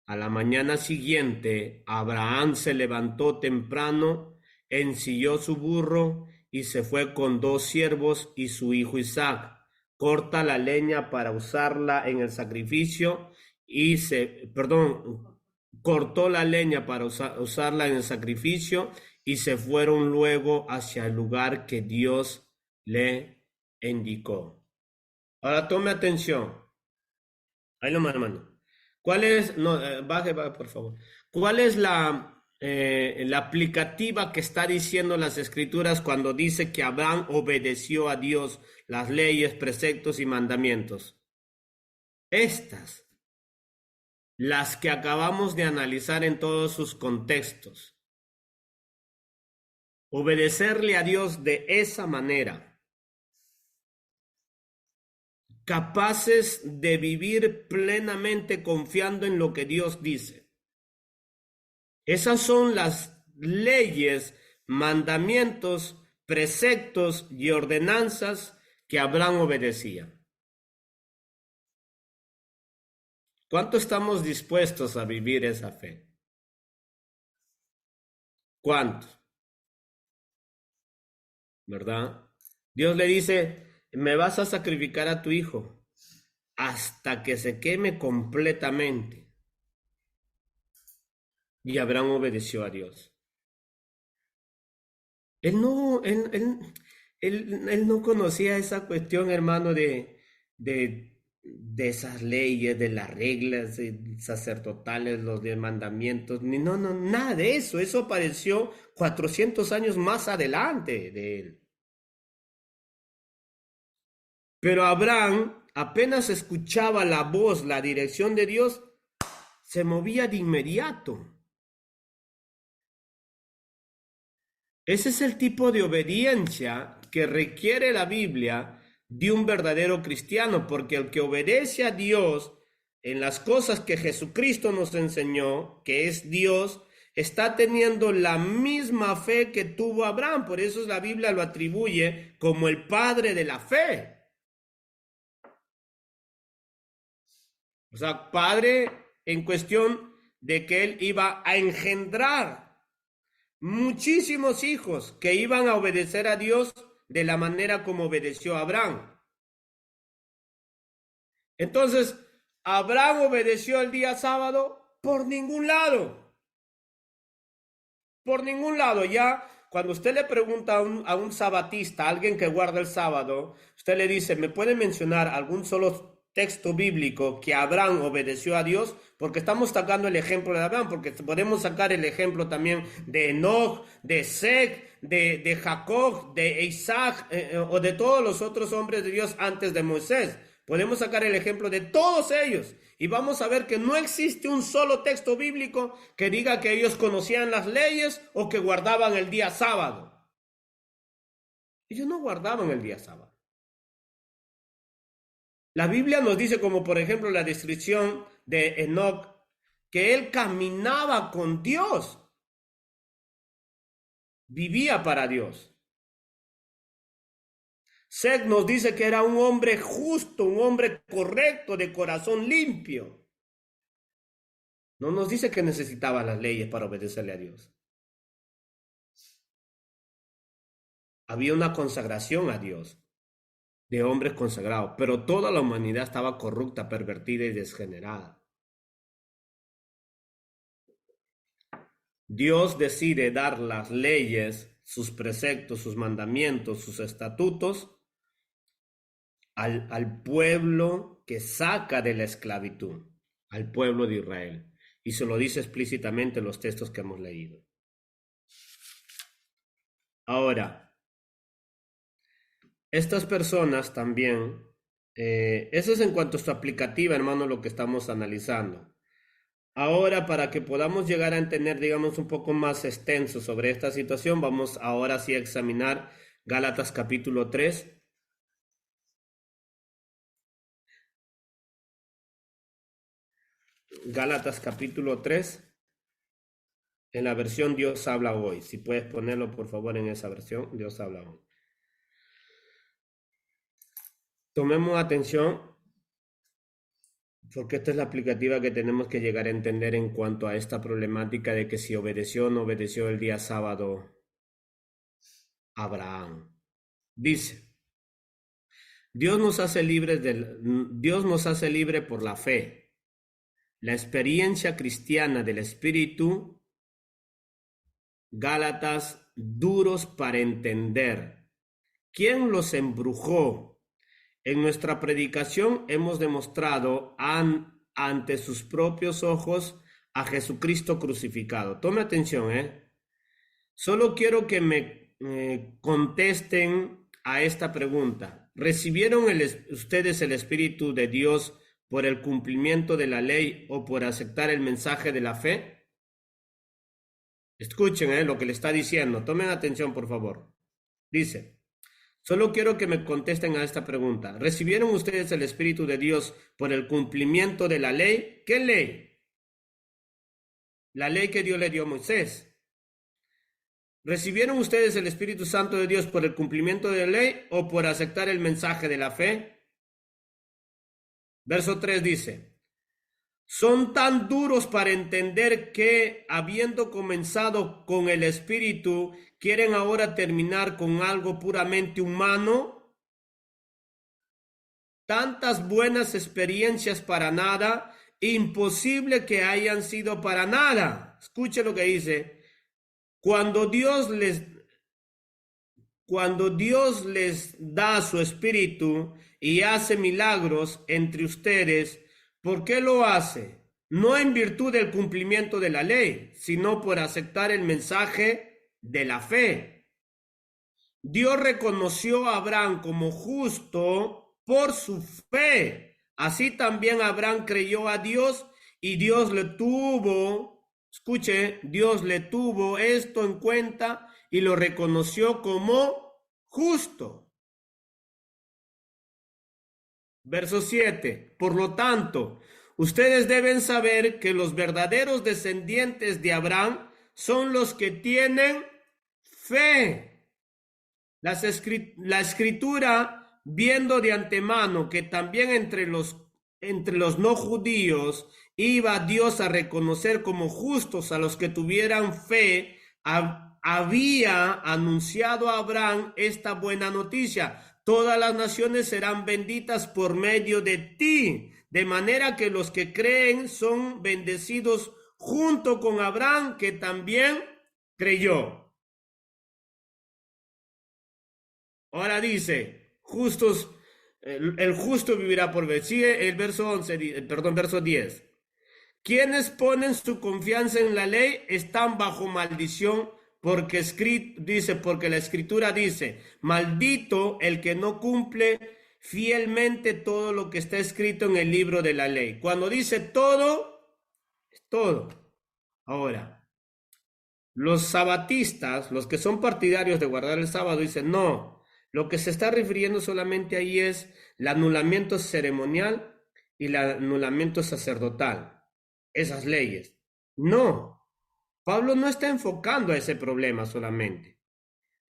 A la mañana siguiente, Abraham se levantó temprano, ensilló su burro y se fue con 2 siervos y su hijo Isaac. Corta la leña para usarla en el sacrificio cortó la leña para usarla en el sacrificio y se fueron luego hacia el lugar que Dios le indicó. Ahora tome atención. Ahí lo hermano. ¿Cuál es, no, baje por favor. ¿Cuál es la aplicativa que está diciendo las Escrituras cuando dice que Abraham obedeció a Dios, las leyes, preceptos y mandamientos? Estas, las que acabamos de analizar en todos sus contextos. Obedecerle a Dios de esa manera. Capaces de vivir plenamente confiando en lo que Dios dice. Esas son las leyes, mandamientos, preceptos y ordenanzas que Abraham obedecía. ¿Cuánto estamos dispuestos a vivir esa fe? ¿Cuánto? ¿Verdad? Dios le dice, me vas a sacrificar a tu hijo hasta que se queme completamente. Y Abraham obedeció a Dios. Él no conocía esa cuestión, hermano, de esas leyes, de las reglas sacerdotales, los 10 mandamientos, ni no, no, nada de eso. Eso apareció 400 años más adelante de él. Pero Abraham apenas escuchaba la voz, la dirección de Dios, se movía de inmediato. Ese es el tipo de obediencia que requiere la Biblia de un verdadero cristiano, porque el que obedece a Dios en las cosas que Jesucristo nos enseñó, que es Dios, está teniendo la misma fe que tuvo Abraham. Por eso la Biblia lo atribuye como el padre de la fe. O sea, padre en cuestión de que él iba a engendrar muchísimos hijos que iban a obedecer a Dios de la manera como obedeció Abraham. Entonces, Abraham obedeció el día sábado por ningún lado. Por ningún lado. Ya cuando usted le pregunta a un sabatista, a alguien que guarda el sábado, usted le dice, ¿me puede mencionar algún solo texto bíblico que Abraham obedeció a Dios? Porque estamos sacando el ejemplo de Abraham, porque podemos sacar el ejemplo también de Enoch, de Seth, de Jacob, de Isaac, o de todos los otros hombres de Dios antes de Moisés. Podemos sacar el ejemplo de todos ellos y vamos a ver que no existe un solo texto bíblico que diga que ellos conocían las leyes o que guardaban el día sábado. Ellos no guardaban el día sábado. La Biblia nos dice, como por ejemplo la descripción de Enoch, que él caminaba con Dios, vivía para Dios. Seth nos dice que era un hombre justo, un hombre correcto, de corazón limpio. No nos dice que necesitaba las leyes para obedecerle a Dios. Había una consagración a Dios de hombres consagrados, pero toda la humanidad estaba corrupta, pervertida y desgenerada. Dios decide dar las leyes, sus preceptos, sus mandamientos, sus estatutos al pueblo que saca de la esclavitud, al pueblo de Israel. Y se lo dice explícitamente en los textos que hemos leído. Ahora, estas personas también, eso es en cuanto a su aplicativa, hermano, lo que estamos analizando. Ahora, para que podamos llegar a entender, digamos, un poco más extenso sobre esta situación, vamos ahora sí a examinar Gálatas capítulo 3. Gálatas capítulo 3, en la versión Dios habla hoy. Si puedes ponerlo, por favor, en esa versión, Dios habla hoy. Tomemos atención, porque esta es la aplicativa que tenemos que llegar a entender en cuanto a esta problemática de que si obedeció o no obedeció el día sábado Abraham. Dice, Dios nos hace libre por la fe. La experiencia cristiana del Espíritu, Gálatas, duros para entender. ¿Quién los embrujó? En nuestra predicación hemos demostrado ante sus propios ojos a Jesucristo crucificado. Tome atención, Solo quiero que me contesten a esta pregunta. ¿Recibieron ustedes el Espíritu de Dios por el cumplimiento de la ley o por aceptar el mensaje de la fe? Escuchen lo que le está diciendo. Tomen atención, por favor. Dice, solo quiero que me contesten a esta pregunta. ¿Recibieron ustedes el Espíritu de Dios por el cumplimiento de la ley? ¿Qué ley? La ley que Dios le dio a Moisés. ¿Recibieron ustedes el Espíritu Santo de Dios por el cumplimiento de la ley o por aceptar el mensaje de la fe? Verso 3 dice, son tan duros para entender que, habiendo comenzado con el Espíritu, quieren ahora terminar con algo puramente humano. Tantas buenas experiencias para nada, imposible que hayan sido para nada. Escuche lo que dice. Cuando Dios cuando Dios les da su espíritu y hace milagros entre ustedes, ¿por qué lo hace? No en virtud del cumplimiento de la ley, sino por aceptar el mensaje de la fe. Dios reconoció a Abraham como justo por su fe. Así también Abraham creyó a Dios y Dios le tuvo, escuche, Dios le tuvo esto en cuenta y lo reconoció como justo. Verso 7. Por lo tanto, ustedes deben saber que los verdaderos descendientes de Abraham son los que tienen fe. La escritura, viendo de antemano que también entre los no judíos iba Dios a reconocer como justos a los que tuvieran fe, había anunciado a Abraham esta buena noticia: todas las naciones serán benditas por medio de ti, de manera que los que creen son bendecidos junto con Abraham, que también creyó. Ahora dice, justos, el justo vivirá por fe. Sigue el verso 11, verso 10. Quienes ponen su confianza en la ley están bajo maldición, porque la escritura dice, maldito el que no cumple fielmente todo lo que está escrito en el libro de la ley. Cuando dice todo, es todo. Ahora, los sabatistas, los que son partidarios de guardar el sábado, dicen, no, lo que se está refiriendo solamente ahí es el anulamiento ceremonial y el anulamiento sacerdotal, esas leyes. No, Pablo no está enfocando a ese problema solamente.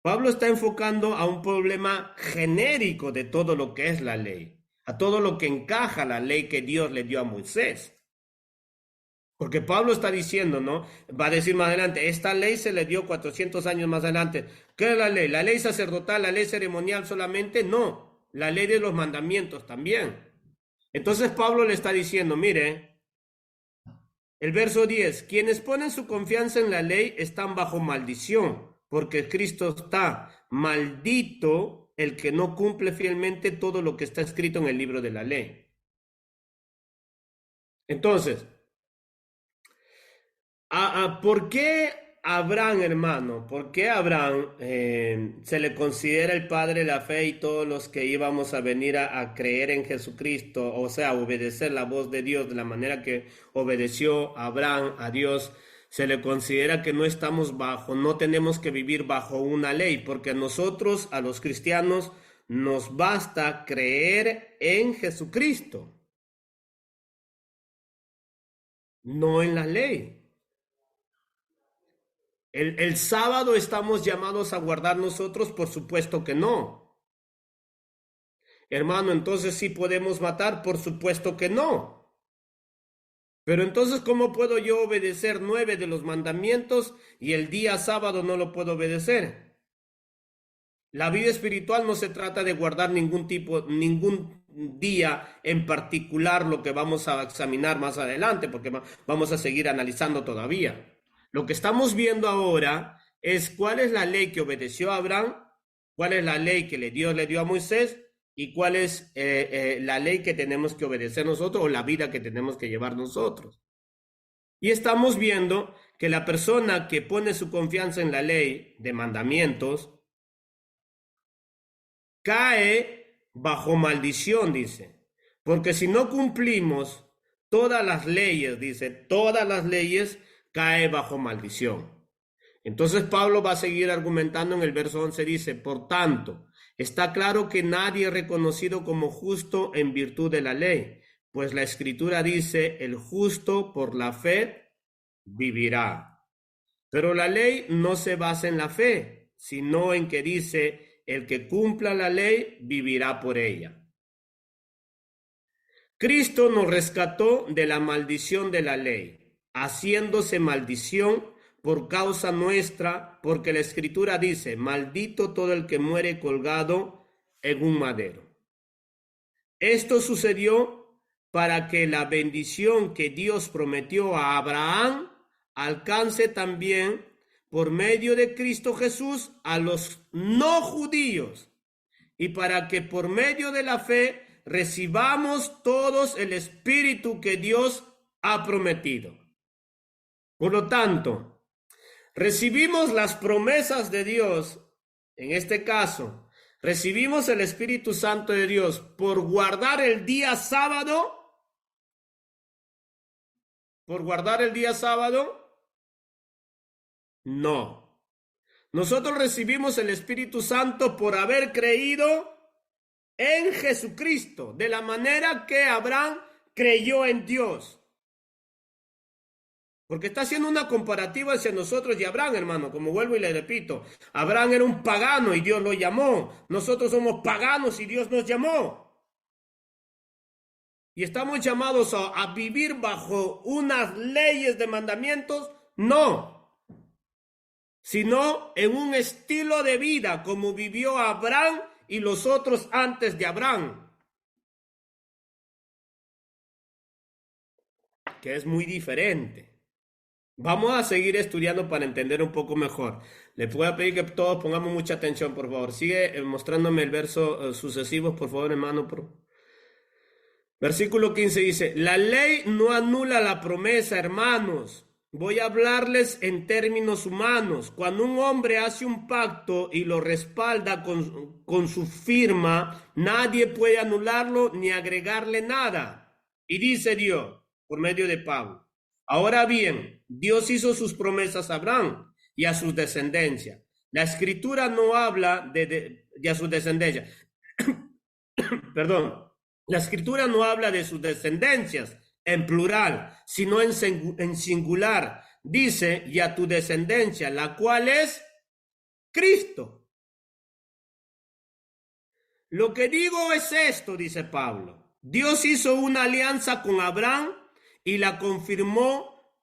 Pablo está enfocando a un problema genérico de todo lo que es la ley, a todo lo que encaja la ley que Dios le dio a Moisés. Porque Pablo está diciendo, ¿no? Va a decir más adelante, esta ley se le dio 400 años más adelante. ¿Qué es la ley? ¿La ley sacerdotal, la ley ceremonial solamente? No, la ley de los mandamientos también. Entonces Pablo le está diciendo, mire, el verso 10, quienes ponen su confianza en la ley están bajo maldición, porque Cristo está maldito el que no cumple fielmente todo lo que está escrito en el libro de la ley. Entonces, ¿por qué Abraham, hermano? ¿Por qué Abraham se le considera el padre de la fe y todos los que íbamos a venir a creer en Jesucristo, o sea, a obedecer la voz de Dios de la manera que obedeció Abraham a Dios? Se le considera que no estamos no tenemos que vivir bajo una ley, porque a nosotros, a los cristianos, nos basta creer en Jesucristo, no en la ley. ¿El sábado estamos llamados a guardar nosotros? Por supuesto que no. Hermano, entonces sí podemos matar, por supuesto que no. Pero entonces, ¿cómo puedo yo obedecer 9 de los mandamientos y el día sábado no lo puedo obedecer? La vida espiritual no se trata de guardar ningún día en particular, lo que vamos a examinar más adelante, porque vamos a seguir analizando todavía. Lo que estamos viendo ahora es cuál es la ley que obedeció a Abraham, cuál es la ley que Dios le dio a Moisés y cuál es la ley que tenemos que obedecer nosotros o la vida que tenemos que llevar nosotros. Y estamos viendo que la persona que pone su confianza en la ley de mandamientos cae bajo maldición, dice, porque si no cumplimos todas las leyes, dice, todas las leyes, cae bajo maldición. Entonces Pablo va a seguir argumentando en el verso 11, dice, por tanto, está claro que nadie es reconocido como justo en virtud de la ley, pues la escritura dice, el justo por la fe vivirá. Pero la ley no se basa en la fe, sino en que dice, el que cumpla la ley vivirá por ella. Cristo nos rescató de la maldición de la ley, haciéndose maldición por causa nuestra, porque la escritura dice, maldito todo el que muere colgado en un madero. Esto sucedió para que la bendición que Dios prometió a Abraham alcance también por medio de Cristo Jesús a los no judíos, y para que por medio de la fe recibamos todos el Espíritu que Dios ha prometido. Por lo tanto, recibimos las promesas de Dios, en este caso, recibimos el Espíritu Santo de Dios por guardar el día sábado. ¿Por guardar el día sábado? No. Nosotros recibimos el Espíritu Santo por haber creído en Jesucristo, de la manera que Abraham creyó en Dios. Porque está haciendo una comparativa hacia nosotros y Abraham, hermano, como vuelvo y le repito. Abraham era un pagano y Dios lo llamó. Nosotros somos paganos y Dios nos llamó. Y estamos llamados a vivir bajo unas leyes de mandamientos, no, sino en un estilo de vida como vivió Abraham y los otros antes de Abraham, que es muy diferente. Vamos a seguir estudiando para entender un poco mejor. Le puedo pedir que todos pongamos mucha atención, por favor. Sigue mostrándome el verso sucesivo, por favor, hermano. Versículo 15 dice, la ley no anula la promesa, hermanos. Voy a hablarles en términos humanos. Cuando un hombre hace un pacto y lo respalda con su firma, nadie puede anularlo ni agregarle nada. Y dice Dios, por medio de Pablo. Ahora bien, Dios hizo sus promesas a Abraham y a sus descendencias. La escritura no habla de a sus descendencias. Perdón. La escritura no habla de sus descendencias en plural, sino en singular. Dice, y a tu descendencia, la cual es Cristo. Lo que digo es esto, dice Pablo. Dios hizo una alianza con Abraham y la confirmó.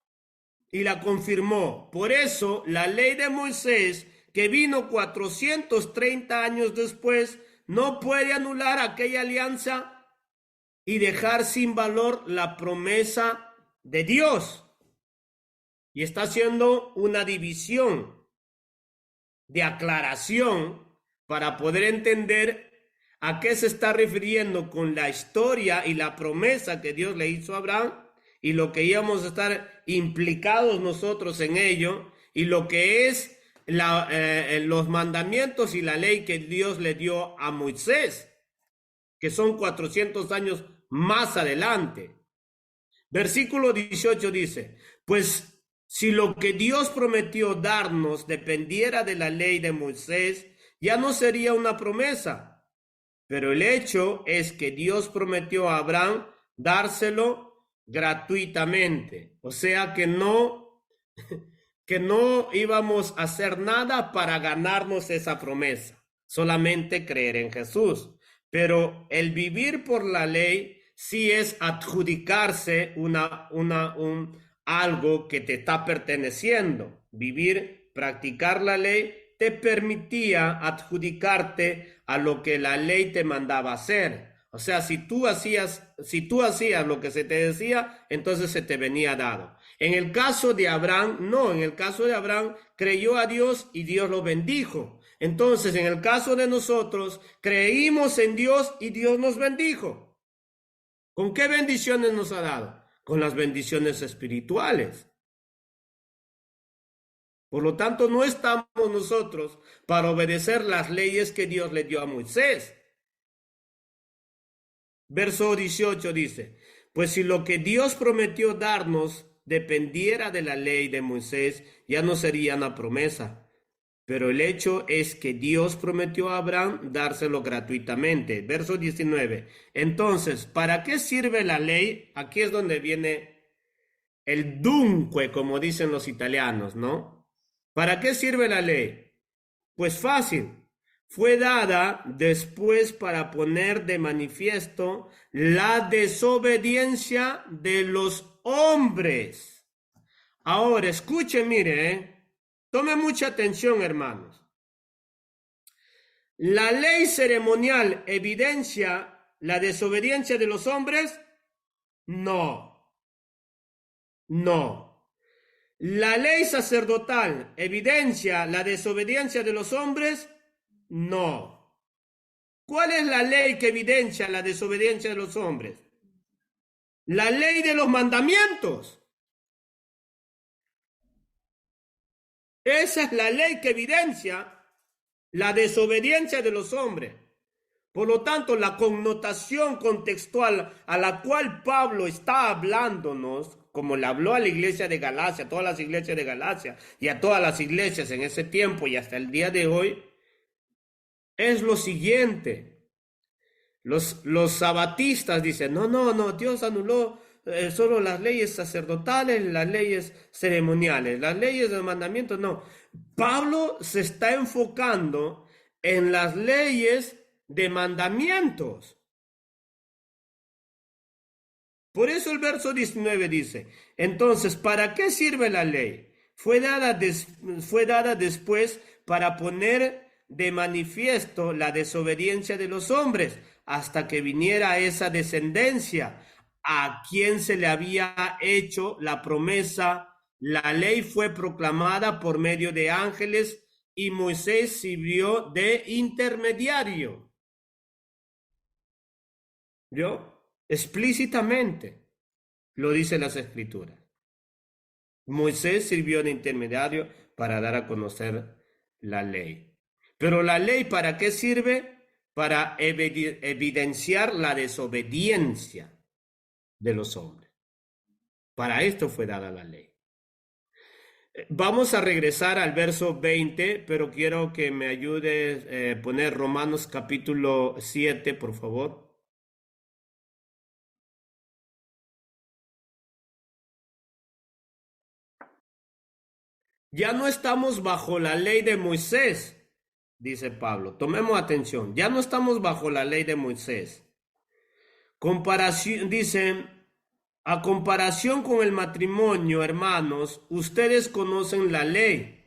Por eso, la ley de Moisés, que vino 430 años después, no puede anular aquella alianza y dejar sin valor la promesa de Dios. Y está haciendo una división de aclaración para poder entender a qué se está refiriendo con la historia y la promesa que Dios le hizo a Abraham y lo que íbamos a estar implicados nosotros en ello y lo que es los mandamientos y la ley que Dios le dio a Moisés, que son 400 años más adelante. Versículo 18 dice, pues si lo que Dios prometió darnos dependiera de la ley de Moisés, ya no sería una promesa. Pero el hecho es que Dios prometió a Abraham dárselo gratuitamente. O sea que no íbamos a hacer nada para ganarnos esa promesa, solamente creer en Jesús. Pero el vivir por la ley sí es adjudicarse algo que te está perteneciendo. Practicar la ley te permitía adjudicarte a lo que la ley te mandaba hacer. O sea, si tú hacías lo que se te decía, entonces se te venía dado. En el caso de Abraham, no, en el caso de Abraham creyó a Dios y Dios lo bendijo. Entonces, en el caso de nosotros, creímos en Dios y Dios nos bendijo. ¿Con qué bendiciones nos ha dado? Con las bendiciones espirituales. Por lo tanto, no estamos nosotros para obedecer las leyes que Dios le dio a Moisés. Verso 18 dice, pues si lo que Dios prometió darnos dependiera de la ley de Moisés, ya no sería una promesa. Pero el hecho es que Dios prometió a Abraham dárselo gratuitamente. Verso 19. Entonces, ¿para qué sirve la ley? Aquí es donde viene el dunque, como dicen los italianos, ¿no? ¿Para qué sirve la ley? Pues fácil. Fue dada después para poner de manifiesto la desobediencia de los hombres. Ahora, escuche, mire, Tome mucha atención, hermanos. ¿La ley ceremonial evidencia la desobediencia de los hombres? No. ¿La ley sacerdotal evidencia la desobediencia de los hombres? No. ¿Cuál es la ley que evidencia la desobediencia de los hombres? La ley de los mandamientos. Esa es la ley que evidencia la desobediencia de los hombres. Por lo tanto, la connotación contextual a la cual Pablo está hablándonos, como le habló a la iglesia de Galacia, a todas las iglesias de Galacia y a todas las iglesias en ese tiempo y hasta el día de hoy, es lo siguiente. Los sabatistas dicen, no, Dios anuló solo las leyes sacerdotales, las leyes ceremoniales, las leyes del mandamiento, no. Pablo se está enfocando en las leyes de mandamientos. Por eso el verso 19 dice, entonces, ¿para qué sirve la ley? Fue dada después para poner de manifiesto la desobediencia de los hombres, hasta que viniera esa descendencia a quien se le había hecho la promesa. La ley fue proclamada por medio de ángeles y Moisés sirvió de intermediario. ¿Vio? Explícitamente lo dicen las escrituras. Moisés sirvió de intermediario para dar a conocer la ley. Pero la ley, ¿para qué sirve? Para evidenciar la desobediencia de los hombres. Para esto fue dada la ley. Vamos a regresar al verso 20, pero quiero que me ayudes a poner Romanos capítulo 7, por favor. Ya no estamos bajo la ley de Moisés, dice Pablo. Tomemos atención, ya no estamos bajo la ley de Moisés. Comparación, dice, a comparación con el matrimonio, hermanos, ustedes conocen la ley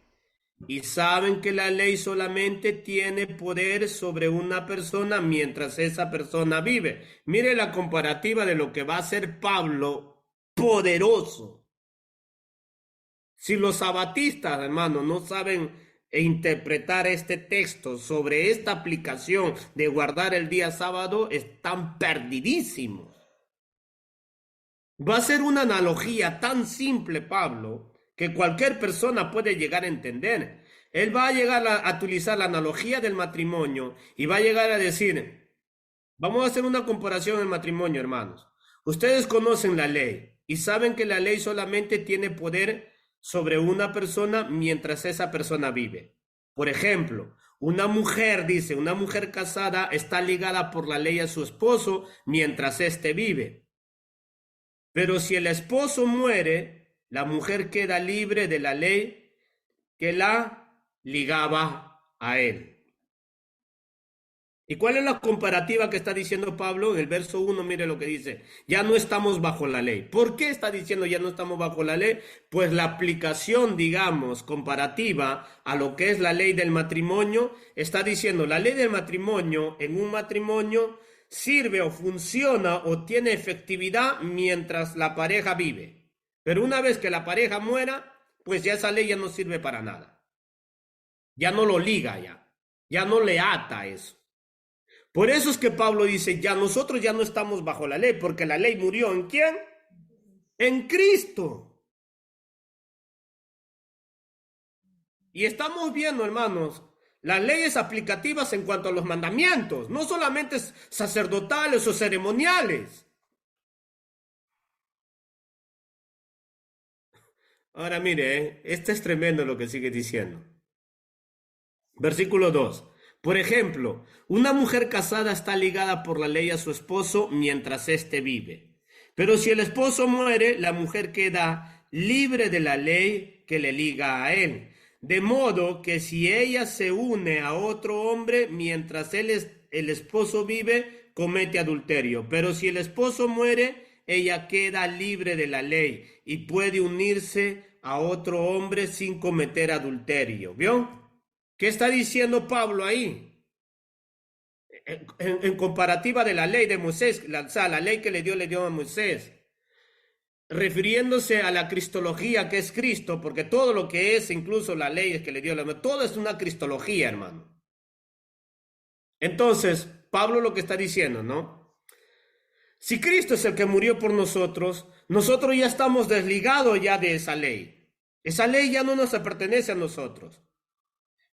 y saben que la ley solamente tiene poder sobre una persona mientras esa persona vive. Mire la comparativa de lo que va a hacer Pablo poderoso. Si los sabatistas, hermanos, no saben interpretar este texto sobre esta aplicación de guardar el día sábado, están perdidísimos. Va a ser una analogía tan simple, Pablo, que cualquier persona puede llegar a entender. Él va a llegar a utilizar la analogía del matrimonio y va a llegar a decir, vamos a hacer una comparación en el matrimonio, hermanos. Ustedes conocen la ley y saben que la ley solamente tiene poder sobre una persona mientras esa persona vive. Por ejemplo, una mujer, dice, una mujer casada está ligada por la ley a su esposo mientras éste vive. Pero si el esposo muere, la mujer queda libre de la ley que la ligaba a él. ¿Y cuál es la comparativa que está diciendo Pablo? En el verso 1, mire lo que dice. Ya no estamos bajo la ley. ¿Por qué está diciendo ya no estamos bajo la ley? Pues la aplicación, digamos, comparativa a lo que es la ley del matrimonio, está diciendo la ley del matrimonio en un matrimonio sirve o funciona o tiene efectividad mientras la pareja vive. Pero una vez que la pareja muera, pues ya esa ley ya no sirve para nada. Ya no lo liga ya no le ata eso. Por eso es que Pablo dice, ya nosotros ya no estamos bajo la ley, porque la ley murió ¿en quién? En Cristo. Y estamos viendo, hermanos, las leyes aplicativas en cuanto a los mandamientos, no solamente sacerdotales o ceremoniales. Ahora mire, este es tremendo lo que sigue diciendo. Versículo 2. Por ejemplo, una mujer casada está ligada por la ley a su esposo mientras éste vive. Pero si el esposo muere, la mujer queda libre de la ley que le liga a él. De modo que si ella se une a otro hombre mientras el esposo vive, comete adulterio. Pero si el esposo muere, ella queda libre de la ley y puede unirse a otro hombre sin cometer adulterio. ¿Vio? ¿Qué está diciendo Pablo ahí? En comparativa de la ley de Moisés, la ley que le dio a Moisés. refiriéndose a la cristología que es Cristo, porque todo lo que es, incluso la ley que le dio todo es una cristología, hermano. Entonces, Pablo lo que está diciendo, ¿no? Si Cristo es el que murió por nosotros, nosotros ya estamos desligados ya de esa ley. Esa ley ya no nos pertenece a nosotros.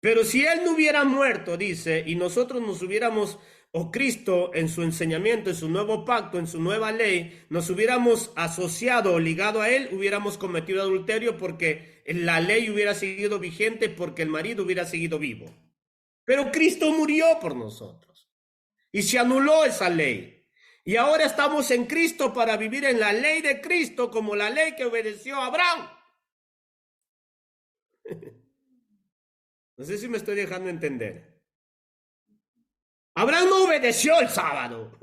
Pero si Él no hubiera muerto, dice, y nosotros nos hubiéramos, o Cristo en su enseñamiento, en su nuevo pacto, en su nueva ley, nos hubiéramos asociado o ligado a Él, hubiéramos cometido adulterio porque la ley hubiera seguido vigente, porque el marido hubiera seguido vivo. Pero Cristo murió por nosotros y se anuló esa ley. Y ahora estamos en Cristo para vivir en la ley de Cristo como la ley que obedeció a Abraham. No sé si me estoy dejando entender. Abraham no obedeció el sábado.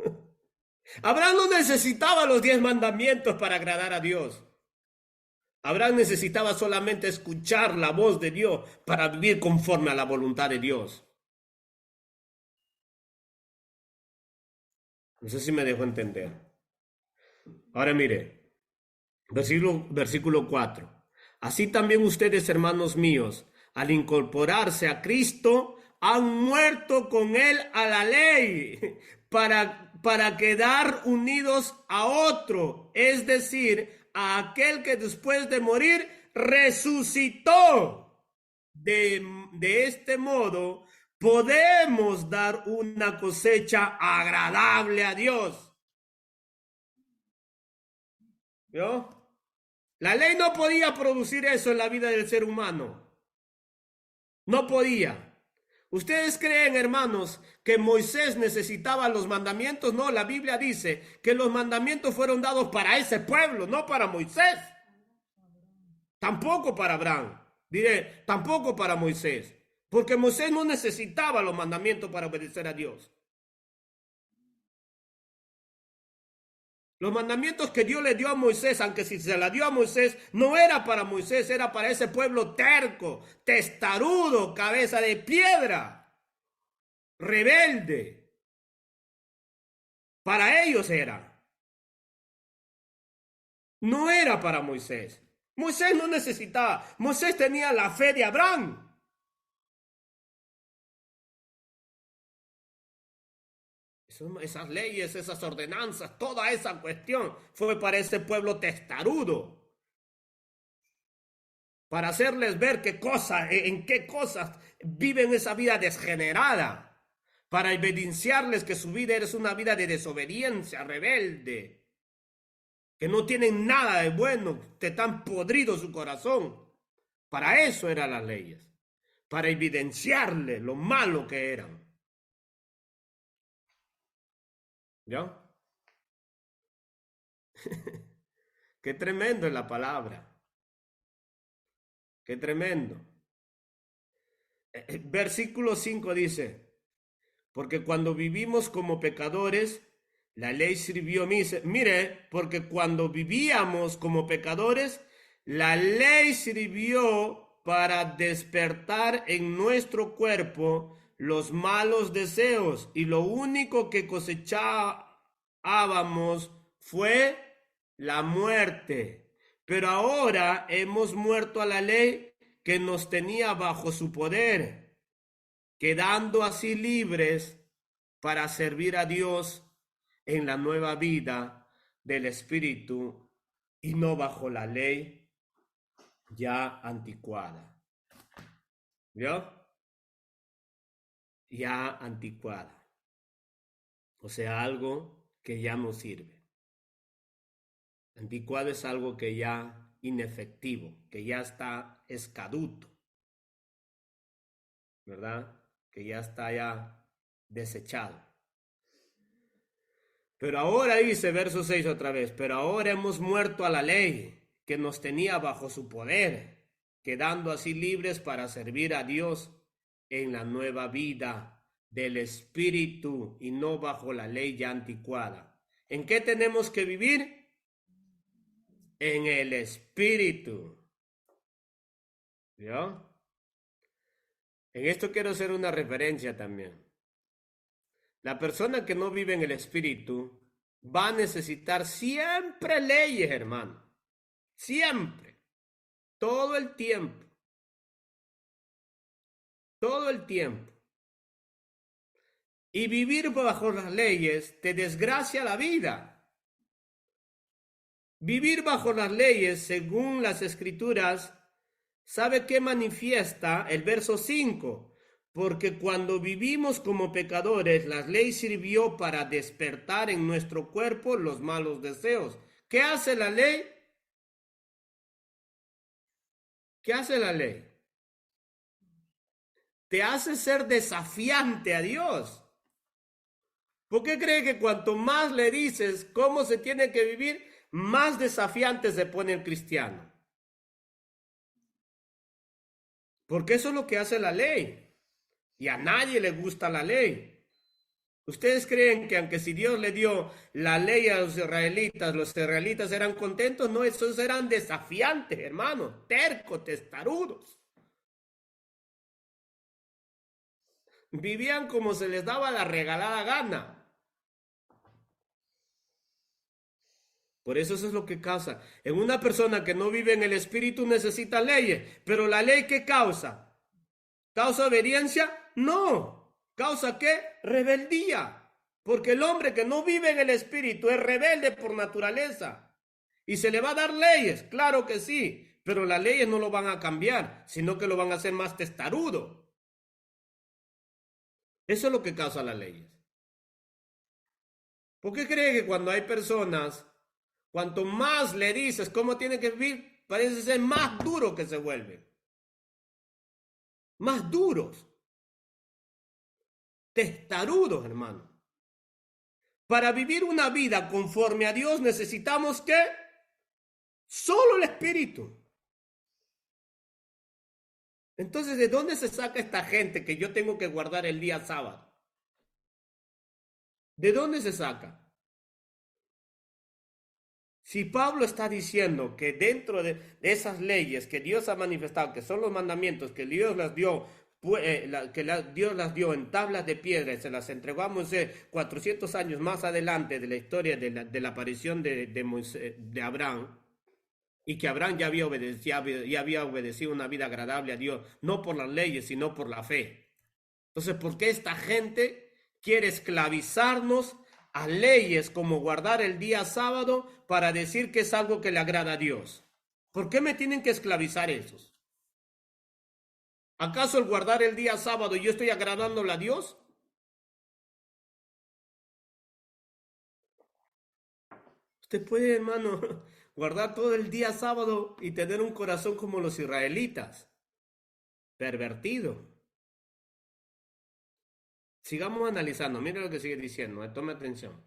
Abraham no necesitaba los 10 mandamientos para agradar a Dios. Abraham necesitaba solamente escuchar la voz de Dios para vivir conforme a la voluntad de Dios. No sé si me dejo entender. Ahora mire, versículo 4. Así también ustedes, hermanos míos, al incorporarse a Cristo, han muerto con Él a la ley para quedar unidos a otro, es decir, a aquel que después de morir resucitó. De este modo, podemos dar una cosecha agradable a Dios. ¿Vio? La ley no podía producir eso en la vida del ser humano. No podía. ¿Ustedes creen, hermanos, que Moisés necesitaba los mandamientos? No, la Biblia dice que los mandamientos fueron dados para ese pueblo, no para Moisés. Tampoco para Abraham. Diré, tampoco para Moisés. Porque Moisés no necesitaba los mandamientos para obedecer a Dios. Los mandamientos que Dios le dio a Moisés, aunque si se la dio a Moisés, no era para Moisés, era para ese pueblo terco, testarudo, cabeza de piedra, rebelde. Para ellos era. No era para Moisés. Moisés no necesitaba. Moisés tenía la fe de Abraham. Esas leyes, esas ordenanzas, toda esa cuestión fue para ese pueblo testarudo. Para hacerles ver en qué cosas viven esa vida desgenerada. Para evidenciarles que su vida es una vida de desobediencia, rebelde. Que no tienen nada de bueno, te están podrido su corazón. Para eso eran las leyes. Para evidenciarles lo malo que eran. ¿Ya? Qué tremendo es la palabra. Qué tremendo. Versículo 5 dice, porque cuando vivimos como pecadores, la ley sirvió, mire, porque cuando vivíamos como pecadores, la ley sirvió para despertar en nuestro cuerpo los malos deseos y lo único que cosechábamos fue la muerte. Pero ahora hemos muerto a la ley que nos tenía bajo su poder, quedando así libres para servir a Dios en la nueva vida del Espíritu y no bajo la ley ya anticuada. ¿Vio? Ya anticuada. O sea, algo que ya no sirve. Anticuado es algo que ya inefectivo, que ya está escaduto, ¿verdad? Que ya está ya desechado. Pero ahora dice, verso 6 otra vez, pero ahora hemos muerto a la ley que nos tenía bajo su poder, quedando así libres para servir a Dios en la nueva vida del Espíritu y no bajo la ley ya anticuada. ¿En qué tenemos que vivir? En el Espíritu. ¿Vio? En esto quiero hacer una referencia también. La persona que no vive en el Espíritu va a necesitar siempre leyes, hermano. Siempre, todo el tiempo, todo el tiempo. Y vivir bajo las leyes te desgracia la vida. Vivir bajo las leyes, según las Escrituras, ¿sabe qué manifiesta el verso 5? Porque cuando vivimos como pecadores, la ley sirvió para despertar en nuestro cuerpo los malos deseos. ¿Qué hace la ley? ¿Qué hace la ley? Te hace ser desafiante a Dios. ¿Por qué cree que cuanto más le dices cómo se tiene que vivir, más desafiante se pone el cristiano? Porque eso es lo que hace la ley. Y a nadie le gusta la ley. ¿Ustedes creen que aunque si Dios le dio la ley a los israelitas eran contentos? No, esos eran desafiantes, hermanos, tercos, testarudos. Vivían como se les daba la regalada gana. Por eso es lo que causa. En una persona que no vive en el Espíritu necesita leyes. Pero la ley, ¿qué causa? ¿Causa obediencia? No. ¿Causa qué? Rebeldía. Porque el hombre que no vive en el Espíritu es rebelde por naturaleza. ¿Y se le va a dar leyes? Claro que sí. Pero las leyes no lo van a cambiar, sino que lo van a hacer más testarudo. Eso es lo que causa las leyes. ¿Por qué cree que cuando hay personas, cuanto más le dices cómo tiene que vivir, parece ser más duro que se vuelven? Más duros. Testarudos, hermano. Para vivir una vida conforme a Dios necesitamos ¿qué? Solo el Espíritu. Entonces, ¿de dónde se saca esta gente que yo tengo que guardar el día sábado? ¿De dónde se saca? Si Pablo está diciendo que dentro de esas leyes que Dios ha manifestado, que son los mandamientos que Dios las dio, Dios las dio en tablas de piedra y se las entregó a Moisés 400 años más adelante de la historia de la aparición de Abraham, y que Abraham ya había obedecido una vida agradable a Dios, no por las leyes, sino por la fe. Entonces, ¿por qué esta gente quiere esclavizarnos a leyes como guardar el día sábado para decir que es algo que le agrada a Dios? ¿Por qué me tienen que esclavizar esos? ¿Acaso el guardar el día sábado yo estoy agradándole a Dios? Usted puede, hermano, guardar todo el día sábado y tener un corazón como los israelitas, pervertido. Sigamos analizando, mire lo que sigue diciendo, tome atención.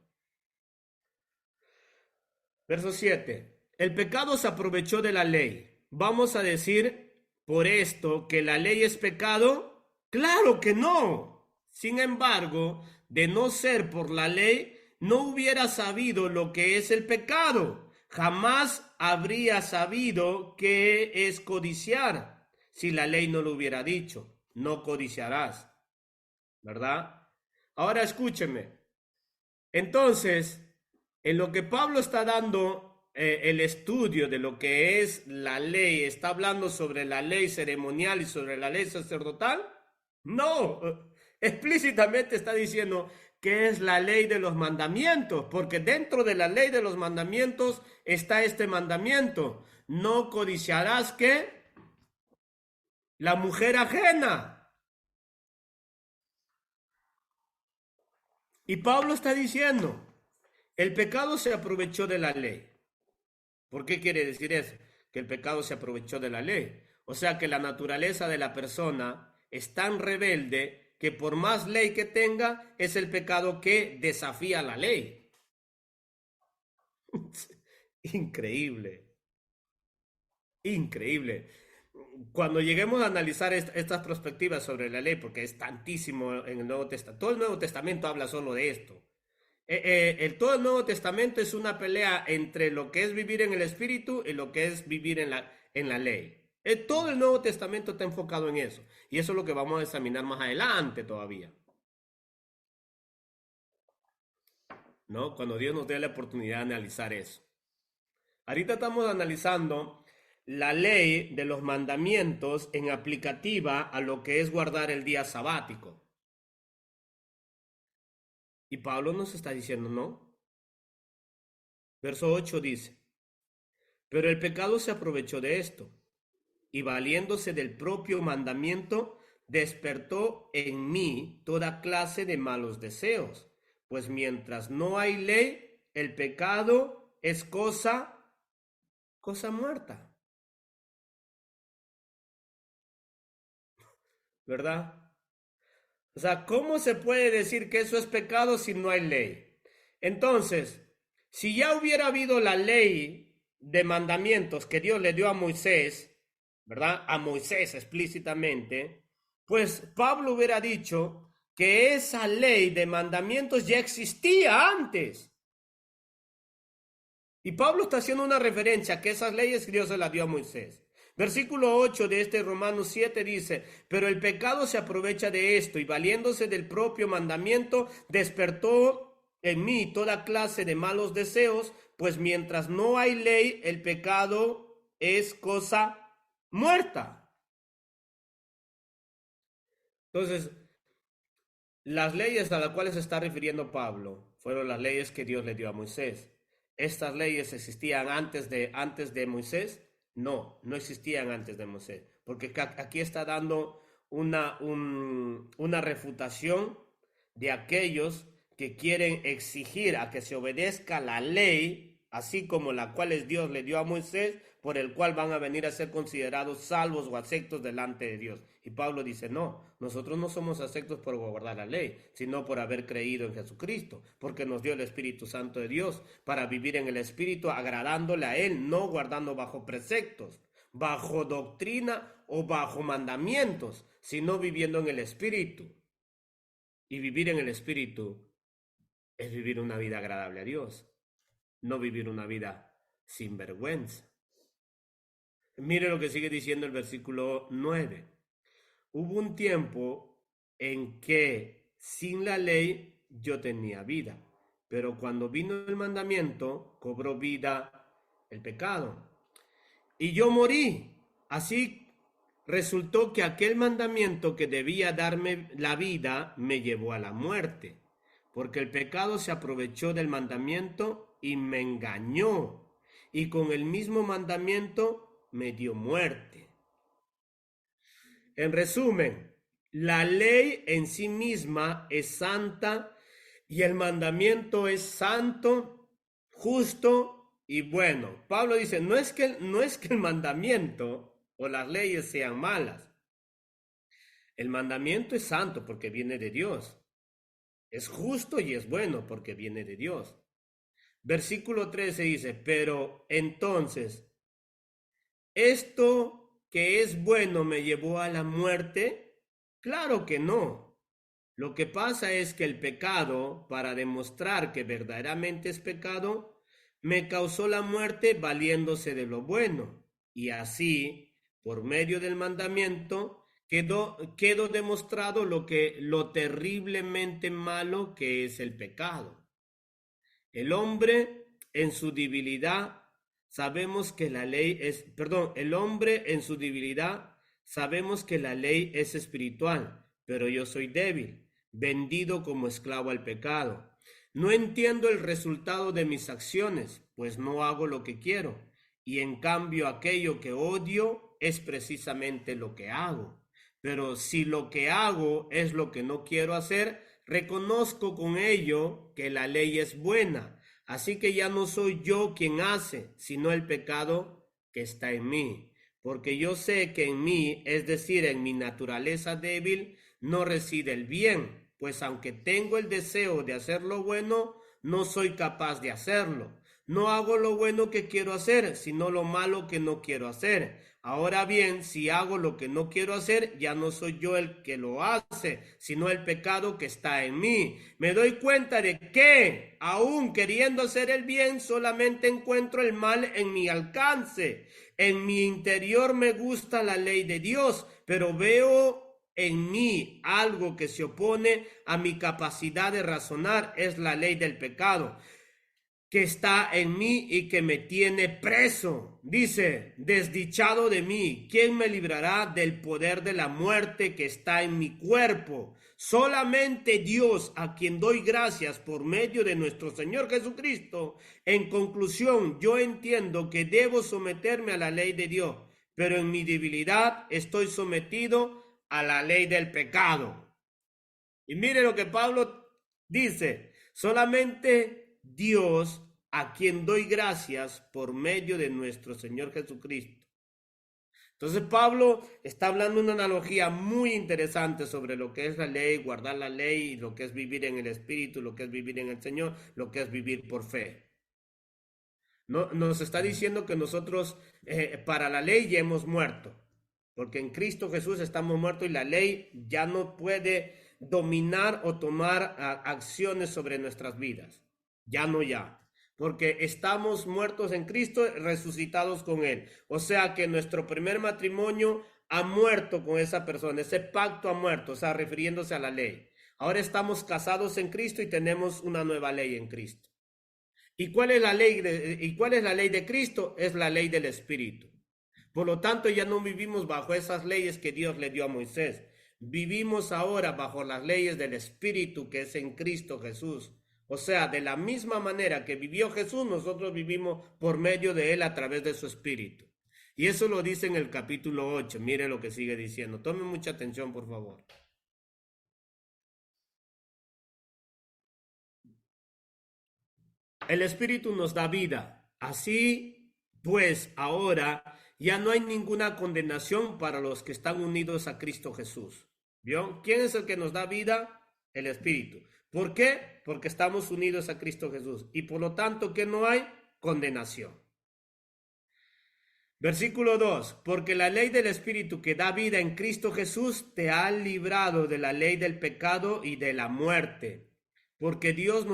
Verso 7. El pecado se aprovechó de la ley. ¿Vamos a decir por esto que la ley es pecado? Claro que no. Sin embargo, de no ser por la ley, no hubiera sabido lo que es el pecado. Jamás habría sabido qué es codiciar si la ley no lo hubiera dicho. No codiciarás. ¿Verdad? Ahora escúcheme. Entonces, en lo que Pablo está dando el estudio de lo que es la ley, está hablando sobre la ley ceremonial y sobre la ley sacerdotal. No, explícitamente está diciendo que es la ley de los mandamientos, porque dentro de la ley de los mandamientos está este mandamiento: no codiciarás ¿qué? La mujer ajena. Y Pablo está diciendo, el pecado se aprovechó de la ley. ¿Por qué quiere decir eso? Que el pecado se aprovechó de la ley. O sea que la naturaleza de la persona es tan rebelde que por más ley que tenga, es el pecado que desafía la ley. Increíble, increíble. Cuando lleguemos a analizar estas perspectivas sobre la ley, porque es tantísimo en el Nuevo Testamento, todo el Nuevo Testamento habla solo de esto. Todo el Nuevo Testamento es una pelea entre lo que es vivir en el Espíritu y lo que es vivir en la ley. Todo el Nuevo Testamento está enfocado en eso. Y eso es lo que vamos a examinar más adelante todavía. ¿No? Cuando Dios nos dé la oportunidad de analizar eso. Ahorita estamos analizando la ley de los mandamientos en aplicativa a lo que es guardar el día sabático. Y Pablo nos está diciendo, no. Verso 8 dice, pero el pecado se aprovechó de esto y valiéndose del propio mandamiento, despertó en mí toda clase de malos deseos. Pues mientras no hay ley, el pecado es cosa muerta, ¿verdad? O sea, ¿cómo se puede decir que eso es pecado si no hay ley? Entonces, si ya hubiera habido la ley de mandamientos que Dios le dio a Moisés, ¿verdad? A Moisés explícitamente, pues Pablo hubiera dicho que esa ley de mandamientos ya existía antes. Y Pablo está haciendo una referencia a que esas leyes Dios se las dio a Moisés. Versículo 8 de este Romanos 7 dice, pero el pecado se aprovecha de esto y valiéndose del propio mandamiento, despertó en mí toda clase de malos deseos, pues mientras no hay ley, el pecado es cosa muerta. Entonces, las leyes a las cuales se está refiriendo Pablo fueron las leyes que Dios le dio a Moisés. ¿Estas leyes existían antes de Moisés? No, no existían antes de Moisés, porque aquí está dando una refutación de aquellos que quieren exigir a que se obedezca la ley, así como la cual Dios le dio a Moisés, por el cual van a venir a ser considerados salvos o aceptos delante de Dios. Y Pablo dice, no, nosotros no somos aceptos por guardar la ley, sino por haber creído en Jesucristo, porque nos dio el Espíritu Santo de Dios para vivir en el Espíritu agradándole a Él, no guardando bajo preceptos, bajo doctrina o bajo mandamientos, sino viviendo en el Espíritu. Y vivir en el Espíritu es vivir una vida agradable a Dios, no vivir una vida sin vergüenza. Mire lo que sigue diciendo el versículo 9. Hubo un tiempo en que sin la ley yo tenía vida, pero cuando vino el mandamiento, cobró vida el pecado. Y yo morí. Así resultó que aquel mandamiento que debía darme la vida me llevó a la muerte, porque el pecado se aprovechó del mandamiento y me engañó, y con el mismo mandamiento me dio muerte. En resumen, la ley en sí misma es santa y el mandamiento es santo, justo y bueno. Pablo dice, no es que el mandamiento o las leyes sean malas. El mandamiento es santo porque viene de Dios. Es justo y es bueno porque viene de Dios. Versículo 13 dice, pero entonces, ¿esto que es bueno me llevó a la muerte? Claro que no. Lo que pasa es que el pecado, para demostrar que verdaderamente es pecado, me causó la muerte valiéndose de lo bueno. Y así, por medio del mandamiento, quedó demostrado lo terriblemente malo que es el pecado. El hombre en su debilidad sabemos que la ley es, el hombre en su debilidad sabemos que la ley es espiritual, pero yo soy débil, vendido como esclavo al pecado. No entiendo el resultado de mis acciones, pues no hago lo que quiero, y en cambio aquello que odio es precisamente lo que hago. Pero si lo que hago es lo que no quiero hacer, reconozco con ello que la ley es buena. Así que ya no soy yo quien hace, sino el pecado que está en mí. Porque yo sé que en mí, es decir, en mi naturaleza débil, no reside el bien, pues aunque tengo el deseo de hacer lo bueno, no soy capaz de hacerlo. No hago lo bueno que quiero hacer, sino lo malo que no quiero hacer. Ahora bien, si hago lo que no quiero hacer, ya no soy yo el que lo hace, sino el pecado que está en mí. Me doy cuenta de que, aun queriendo hacer el bien, solamente encuentro el mal en mi alcance. En mi interior me gusta la ley de Dios, pero veo en mí algo que se opone a mi capacidad de razonar, es la ley del pecado. que está en mí y que me tiene preso. Dice, desdichado de mí, ¿quién me librará del poder de la muerte que está en mi cuerpo? Solamente Dios, a quien doy gracias por medio de nuestro Señor Jesucristo. En conclusión, yo entiendo que debo someterme a la ley de Dios, pero en mi debilidad estoy sometido a la ley del pecado. Y mire lo que Pablo dice, solamente Dios, a quien doy gracias por medio de nuestro Señor Jesucristo. Entonces Pablo está hablando una analogía muy interesante sobre lo que es la ley, guardar la ley, lo que es vivir en el Espíritu, lo que es vivir en el Señor, lo que es vivir por fe. No, nos está diciendo que nosotros para la ley ya hemos muerto, porque en Cristo Jesús estamos muertos y la ley ya no puede dominar o tomar acciones sobre nuestras vidas. Ya no ya. Porque estamos muertos en Cristo, resucitados con Él. O sea que nuestro primer matrimonio ha muerto con esa persona, ese pacto ha muerto, o sea, refiriéndose a la ley. Ahora estamos casados en Cristo y tenemos una nueva ley en Cristo. ¿Y cuál es la ley de Cristo? Es la ley del Espíritu. Por lo tanto, ya no vivimos bajo esas leyes que Dios le dio a Moisés. Vivimos ahora bajo las leyes del Espíritu que es en Cristo Jesús. O sea, de la misma manera que vivió Jesús, nosotros vivimos por medio de Él a través de su Espíritu. Y eso lo dice en el capítulo 8. Mire lo que sigue diciendo. Tome mucha atención, por favor. El Espíritu nos da vida. Así pues, ahora ya no hay ninguna condenación para los que están unidos a Cristo Jesús. ¿Vio? ¿Quién es el que nos da vida? El Espíritu. ¿Por qué? Porque estamos unidos a Cristo Jesús. Y por lo tanto, ¿qué no hay? Condenación. Versículo 2. Porque la ley del Espíritu que da vida en Cristo Jesús te ha librado de la ley del pecado y de la muerte. Porque Dios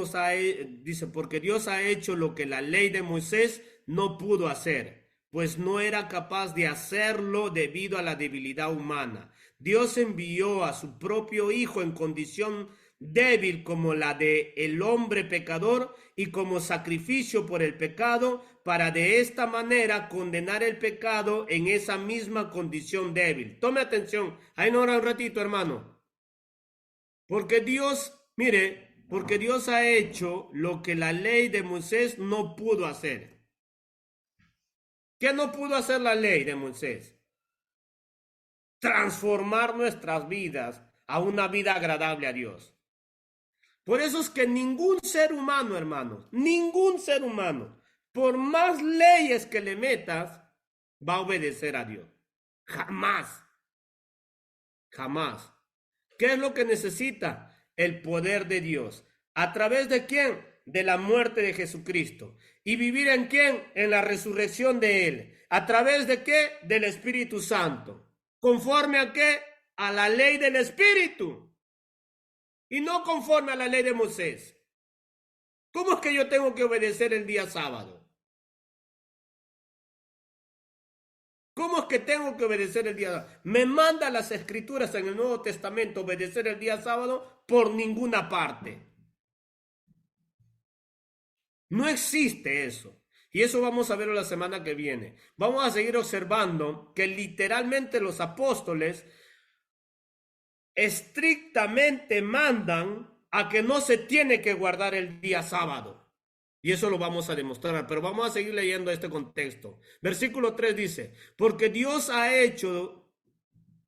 porque Dios ha hecho lo que la ley de Moisés no pudo hacer, pues no era capaz de hacerlo debido a la debilidad humana. Dios envió a su propio Hijo en condición débil como la de el hombre pecador y como sacrificio por el pecado, para de esta manera condenar el pecado en esa misma condición débil. Tome atención, ahí no era un ratito, hermano. Porque Dios, porque Dios ha hecho lo que la ley de Moisés no pudo hacer. ¿Qué no pudo hacer la ley de Moisés? Transformar nuestras vidas a una vida agradable a Dios. Por eso es que ningún ser humano, hermanos, ningún ser humano, por más leyes que le metas, va a obedecer a Dios. Jamás. Jamás. ¿Qué es lo que necesita? El poder de Dios. ¿A través de quién? De la muerte de Jesucristo. ¿Y vivir en quién? En la resurrección de Él. ¿A través de qué? Del Espíritu Santo. ¿Conforme a qué? A la ley del Espíritu. Y no conforme a la ley de Moisés. ¿Cómo es que yo tengo que obedecer el día sábado? ¿Cómo es que tengo que obedecer el día sábado? Me manda las escrituras en el Nuevo Testamento obedecer el día sábado por ninguna parte. No existe eso. Y eso vamos a verlo la semana que viene. Vamos a seguir observando que literalmente los apóstoles estrictamente mandan a que no se tiene que guardar el día sábado. Y eso lo vamos a demostrar, pero vamos a seguir leyendo este contexto. Versículo 3 dice, porque Dios ha hecho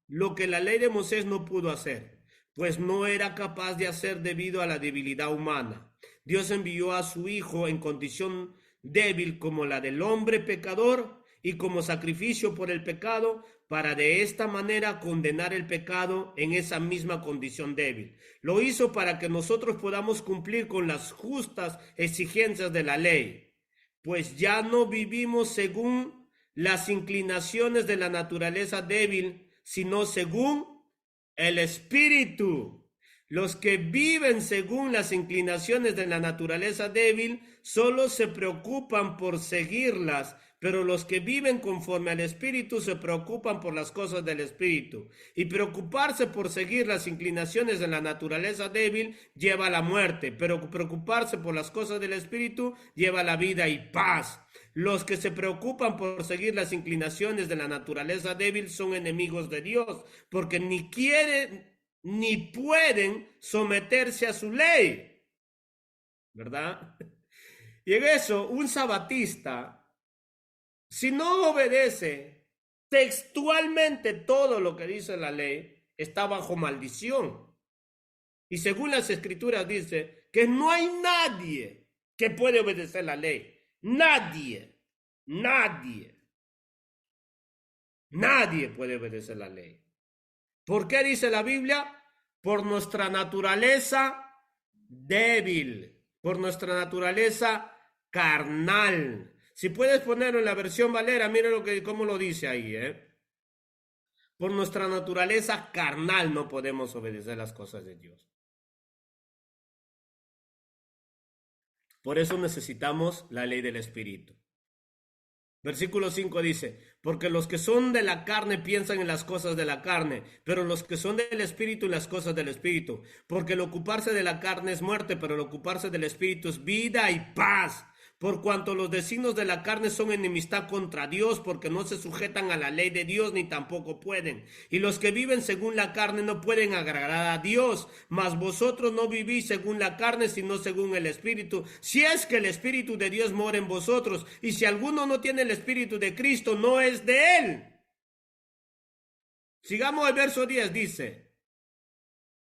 lo que la ley de Moisés no pudo hacer, pues no era capaz de hacer debido a la debilidad humana. Dios envió a su Hijo en condición débil como la del hombre pecador y como sacrificio por el pecado, para de esta manera condenar el pecado en esa misma condición débil. Lo hizo para que nosotros podamos cumplir con las justas exigencias de la ley, pues ya no vivimos según las inclinaciones de la naturaleza débil, sino según el Espíritu. Los que viven según las inclinaciones de la naturaleza débil solo se preocupan por seguirlas, pero los que viven conforme al Espíritu se preocupan por las cosas del Espíritu. Y preocuparse por seguir las inclinaciones de la naturaleza débil lleva a la muerte, pero preocuparse por las cosas del Espíritu lleva a la vida y paz. Los que se preocupan por seguir las inclinaciones de la naturaleza débil son enemigos de Dios, porque ni quieren ni pueden someterse a su ley, ¿verdad? Y en eso, un sabatista, si no obedece textualmente todo lo que dice la ley, está bajo maldición. Y según las escrituras dice que no hay nadie que puede obedecer la ley. Nadie, nadie, nadie puede obedecer la ley. ¿Por qué dice la Biblia? Por nuestra naturaleza débil, por nuestra naturaleza carnal. Si puedes ponerlo en la versión Valera, mira cómo lo dice ahí, Por nuestra naturaleza carnal no podemos obedecer las cosas de Dios. Por eso necesitamos la ley del Espíritu. Versículo 5 dice, porque los que son de la carne piensan en las cosas de la carne, pero los que son del Espíritu en las cosas del Espíritu. Porque el ocuparse de la carne es muerte, pero el ocuparse del Espíritu es vida y paz. Por cuanto los designios de la carne son enemistad contra Dios, porque no se sujetan a la ley de Dios, ni tampoco pueden. Y los que viven según la carne no pueden agradar a Dios, mas vosotros no vivís según la carne, sino según el Espíritu. Si es que el Espíritu de Dios mora en vosotros, y si alguno no tiene el Espíritu de Cristo, no es de él. Sigamos el verso 10, dice,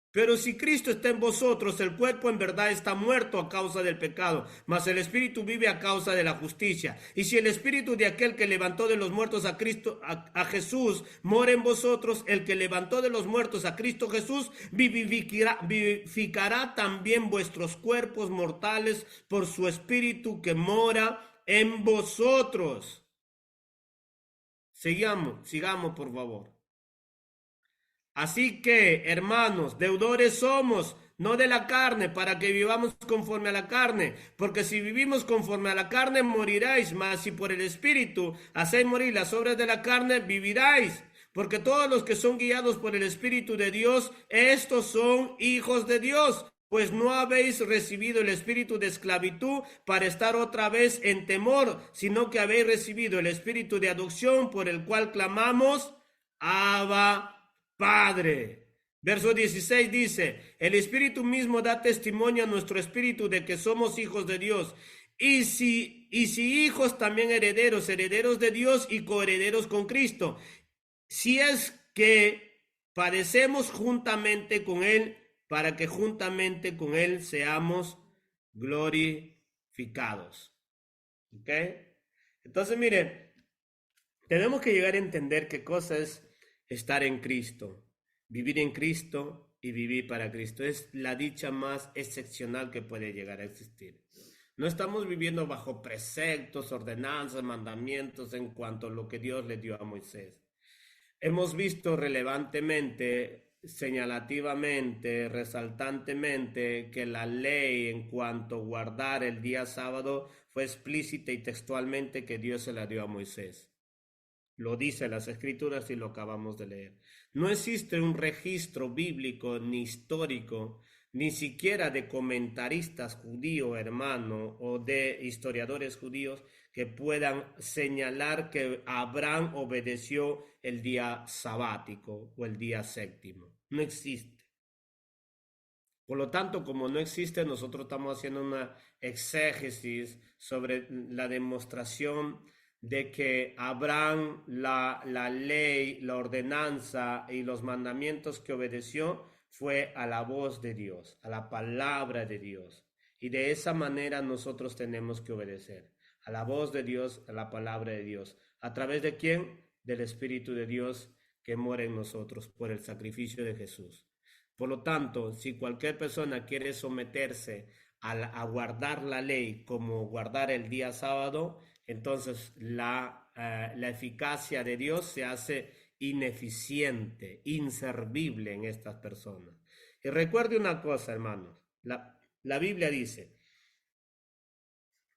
pero si Cristo está en vosotros, el cuerpo en verdad está muerto a causa del pecado, mas el Espíritu vive a causa de la justicia. Y si el Espíritu de aquel que levantó de los muertos a Cristo, a Jesús, mora en vosotros, el que levantó de los muertos a Cristo Jesús, vivificará también vuestros cuerpos mortales por su Espíritu que mora en vosotros. Sigamos por favor. Así que, hermanos, deudores somos, no de la carne, para que vivamos conforme a la carne, porque si vivimos conforme a la carne, moriráis, mas si por el Espíritu hacéis morir las obras de la carne, viviráis. Porque todos los que son guiados por el Espíritu de Dios, estos son hijos de Dios. Pues no habéis recibido el espíritu de esclavitud para estar otra vez en temor, sino que habéis recibido el espíritu de adopción por el cual clamamos, Abba, Padre. Verso 16 dice, el Espíritu mismo da testimonio a nuestro espíritu de que somos hijos de Dios. Y si hijos, también herederos, herederos de Dios y coherederos con Cristo. Si es que padecemos juntamente con Él, para que juntamente con Él seamos glorificados. ¿Ok? Entonces, mire, tenemos que llegar a entender qué cosa es estar en Cristo, vivir en Cristo y vivir para Cristo. Es la dicha más excepcional que puede llegar a existir. No estamos viviendo bajo preceptos, ordenanzas, mandamientos en cuanto a lo que Dios le dio a Moisés. Hemos visto relevantemente, señalativamente, resaltantemente que la ley en cuanto a guardar el día sábado fue explícita y textualmente que Dios se la dio a Moisés. Lo dice las escrituras y lo acabamos de leer. No existe un registro bíblico ni histórico, ni siquiera de comentaristas judíos, hermano, o de historiadores judíos que puedan señalar que Abraham obedeció el día sabático o el día séptimo. No existe. Por lo tanto, como no existe, nosotros estamos haciendo una exégesis sobre la demostración de que Abraham, la ley, la ordenanza y los mandamientos que obedeció fue a la voz de Dios, a la palabra de Dios. Y de esa manera nosotros tenemos que obedecer a la voz de Dios, a la palabra de Dios. ¿A través de quién? Del Espíritu de Dios que mora en nosotros por el sacrificio de Jesús. Por lo tanto, si cualquier persona quiere someterse a guardar la ley como guardar el día sábado, entonces la eficacia de Dios se hace ineficiente, inservible en estas personas. Y recuerde una cosa, hermanos, la Biblia dice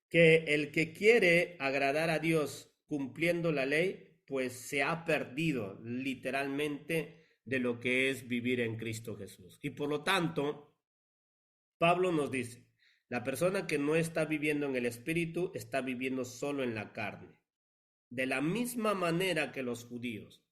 que el que quiere agradar a Dios cumpliendo la ley, pues se ha perdido literalmente de lo que es vivir en Cristo Jesús. Y por lo tanto, Pablo nos dice, la persona que no está viviendo en el Espíritu está viviendo solo en la carne. De la misma manera que los judíos.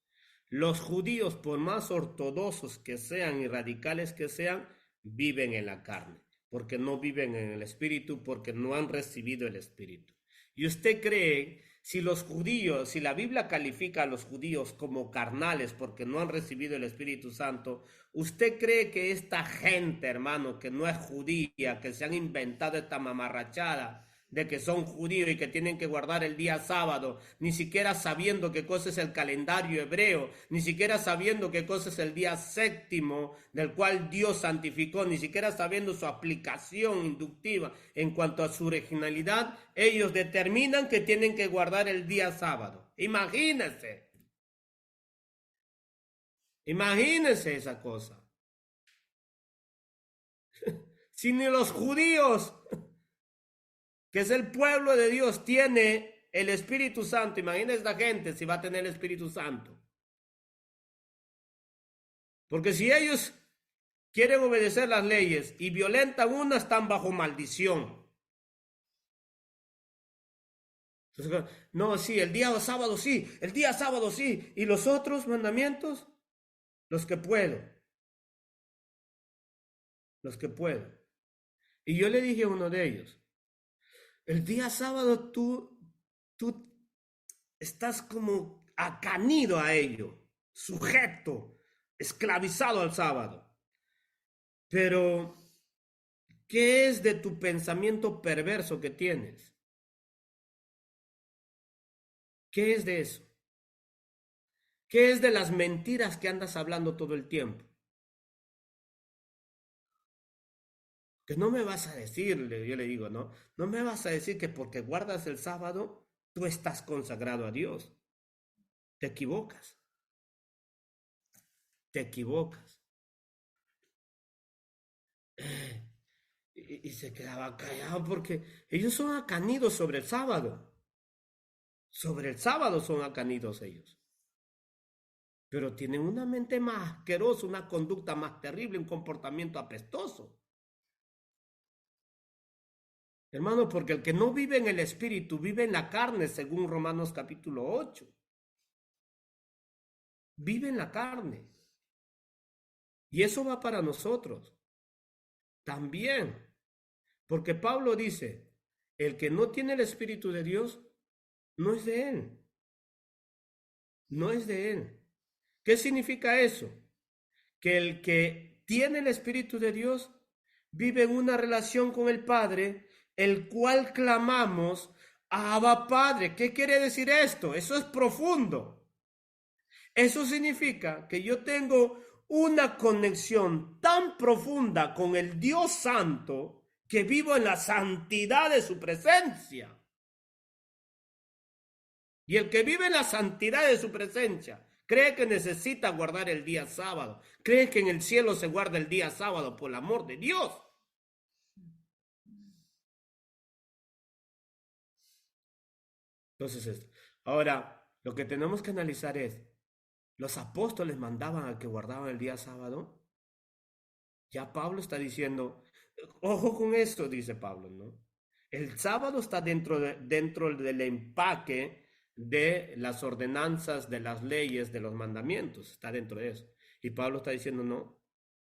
Los judíos, por más ortodoxos que sean y radicales que sean, viven en la carne, porque no viven en el Espíritu, porque no han recibido el Espíritu. ¿Y usted cree, si los judíos, si la Biblia califica a los judíos como carnales porque no han recibido el Espíritu Santo, usted cree que esta gente, hermano, que no es judía, que se han inventado esta mamarrachada de que son judíos y que tienen que guardar el día sábado, ni siquiera sabiendo qué cosa es el calendario hebreo, ni siquiera sabiendo qué cosa es el día séptimo del cual Dios santificó, ni siquiera sabiendo su aplicación inductiva en cuanto a su originalidad, ellos determinan que tienen que guardar el día sábado. Imagínense esa cosa. Si ni los judíos, que es el pueblo de Dios, tiene el Espíritu Santo. Imagínense esta gente si va a tener el Espíritu Santo. Porque si ellos quieren obedecer las leyes y violentan una, están bajo maldición. Entonces, no, sí, el día sábado sí, el día sábado sí. ¿Y los otros mandamientos? Los que puedo. Los que puedo. Y yo le dije a uno de ellos, el día sábado tú estás como acanido a ello, sujeto, esclavizado al sábado. Pero, ¿qué es de tu pensamiento perverso que tienes? ¿Qué es de eso? ¿Qué es de las mentiras que andas hablando todo el tiempo? Que no me vas a decir, yo le digo, no me vas a decir que porque guardas el sábado, tú estás consagrado a Dios. Te equivocas. Te equivocas. Y se quedaba callado porque ellos son acanidos sobre el sábado. Sobre el sábado son acanidos ellos. Pero tienen una mente más asquerosa, una conducta más terrible, un comportamiento apestoso. Hermano, porque el que no vive en el Espíritu vive en la carne, según Romanos capítulo 8. Vive en la carne. Y eso va para nosotros también. Porque Pablo dice, el que no tiene el Espíritu de Dios, no es de él. No es de él. ¿Qué significa eso? Que el que tiene el Espíritu de Dios vive en una relación con el Padre, el cual clamamos, Abba Padre. ¿Qué quiere decir esto? Eso es profundo. Eso significa que yo tengo una conexión tan profunda con el Dios Santo que vivo en la santidad de su presencia. Y el que vive en la santidad de su presencia cree que necesita guardar el día sábado, cree que en el cielo se guarda el día sábado por el amor de Dios. Entonces, ahora lo que tenemos que analizar es, ¿los apóstoles mandaban a que guardaban el día sábado? Ya Pablo está diciendo, ojo con esto, dice Pablo, ¿no? El sábado está dentro del empaque de las ordenanzas, de las leyes, de los mandamientos, está dentro de eso. Y Pablo está diciendo, no,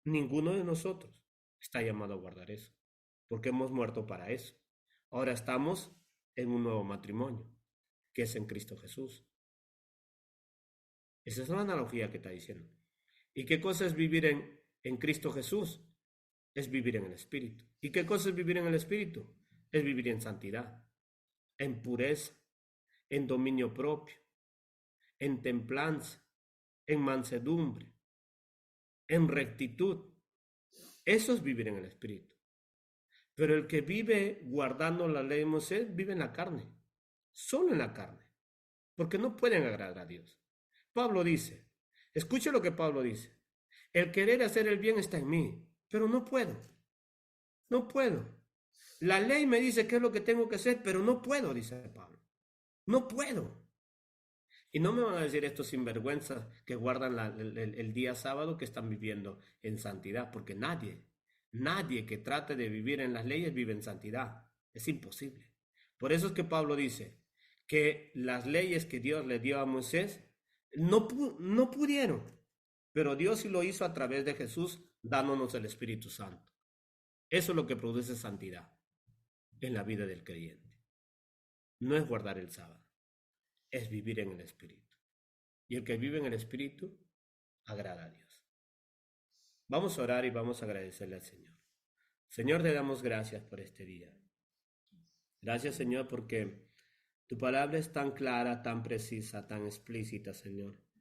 ninguno de nosotros está llamado a guardar eso, porque hemos muerto para eso. Ahora estamos en un nuevo matrimonio, que es en Cristo Jesús. Esa es la analogía que está diciendo. ¿Y qué cosa es vivir en Cristo Jesús? Es vivir en el Espíritu. ¿Y qué cosa es vivir en el Espíritu? Es vivir en santidad, en pureza, en dominio propio, en templanza, en mansedumbre, en rectitud. Eso es vivir en el Espíritu. Pero el que vive guardando la ley de Moisés vive en la carne, solo en la carne, porque no pueden agradar a Dios. Pablo dice, escuche lo que Pablo dice, el querer hacer el bien está en mí, pero no puedo. No puedo. La ley me dice qué es lo que tengo que hacer, pero no puedo, dice Pablo. No puedo. Y no me van a decir estos sinvergüenzas que guardan el día sábado que están viviendo en santidad, porque nadie que trate de vivir en las leyes vive en santidad. Es imposible. Por eso es que Pablo dice que las leyes que Dios le dio a Moisés no pudieron, pero Dios sí lo hizo a través de Jesús, dándonos el Espíritu Santo. Eso es lo que produce santidad en la vida del creyente. No es guardar el sábado, es vivir en el Espíritu. Y el que vive en el Espíritu agrada a Dios. Vamos a orar y vamos a agradecerle al Señor. Señor, te damos gracias por este día. Gracias, Señor, porque tu palabra es tan clara, tan precisa, tan explícita, Señor.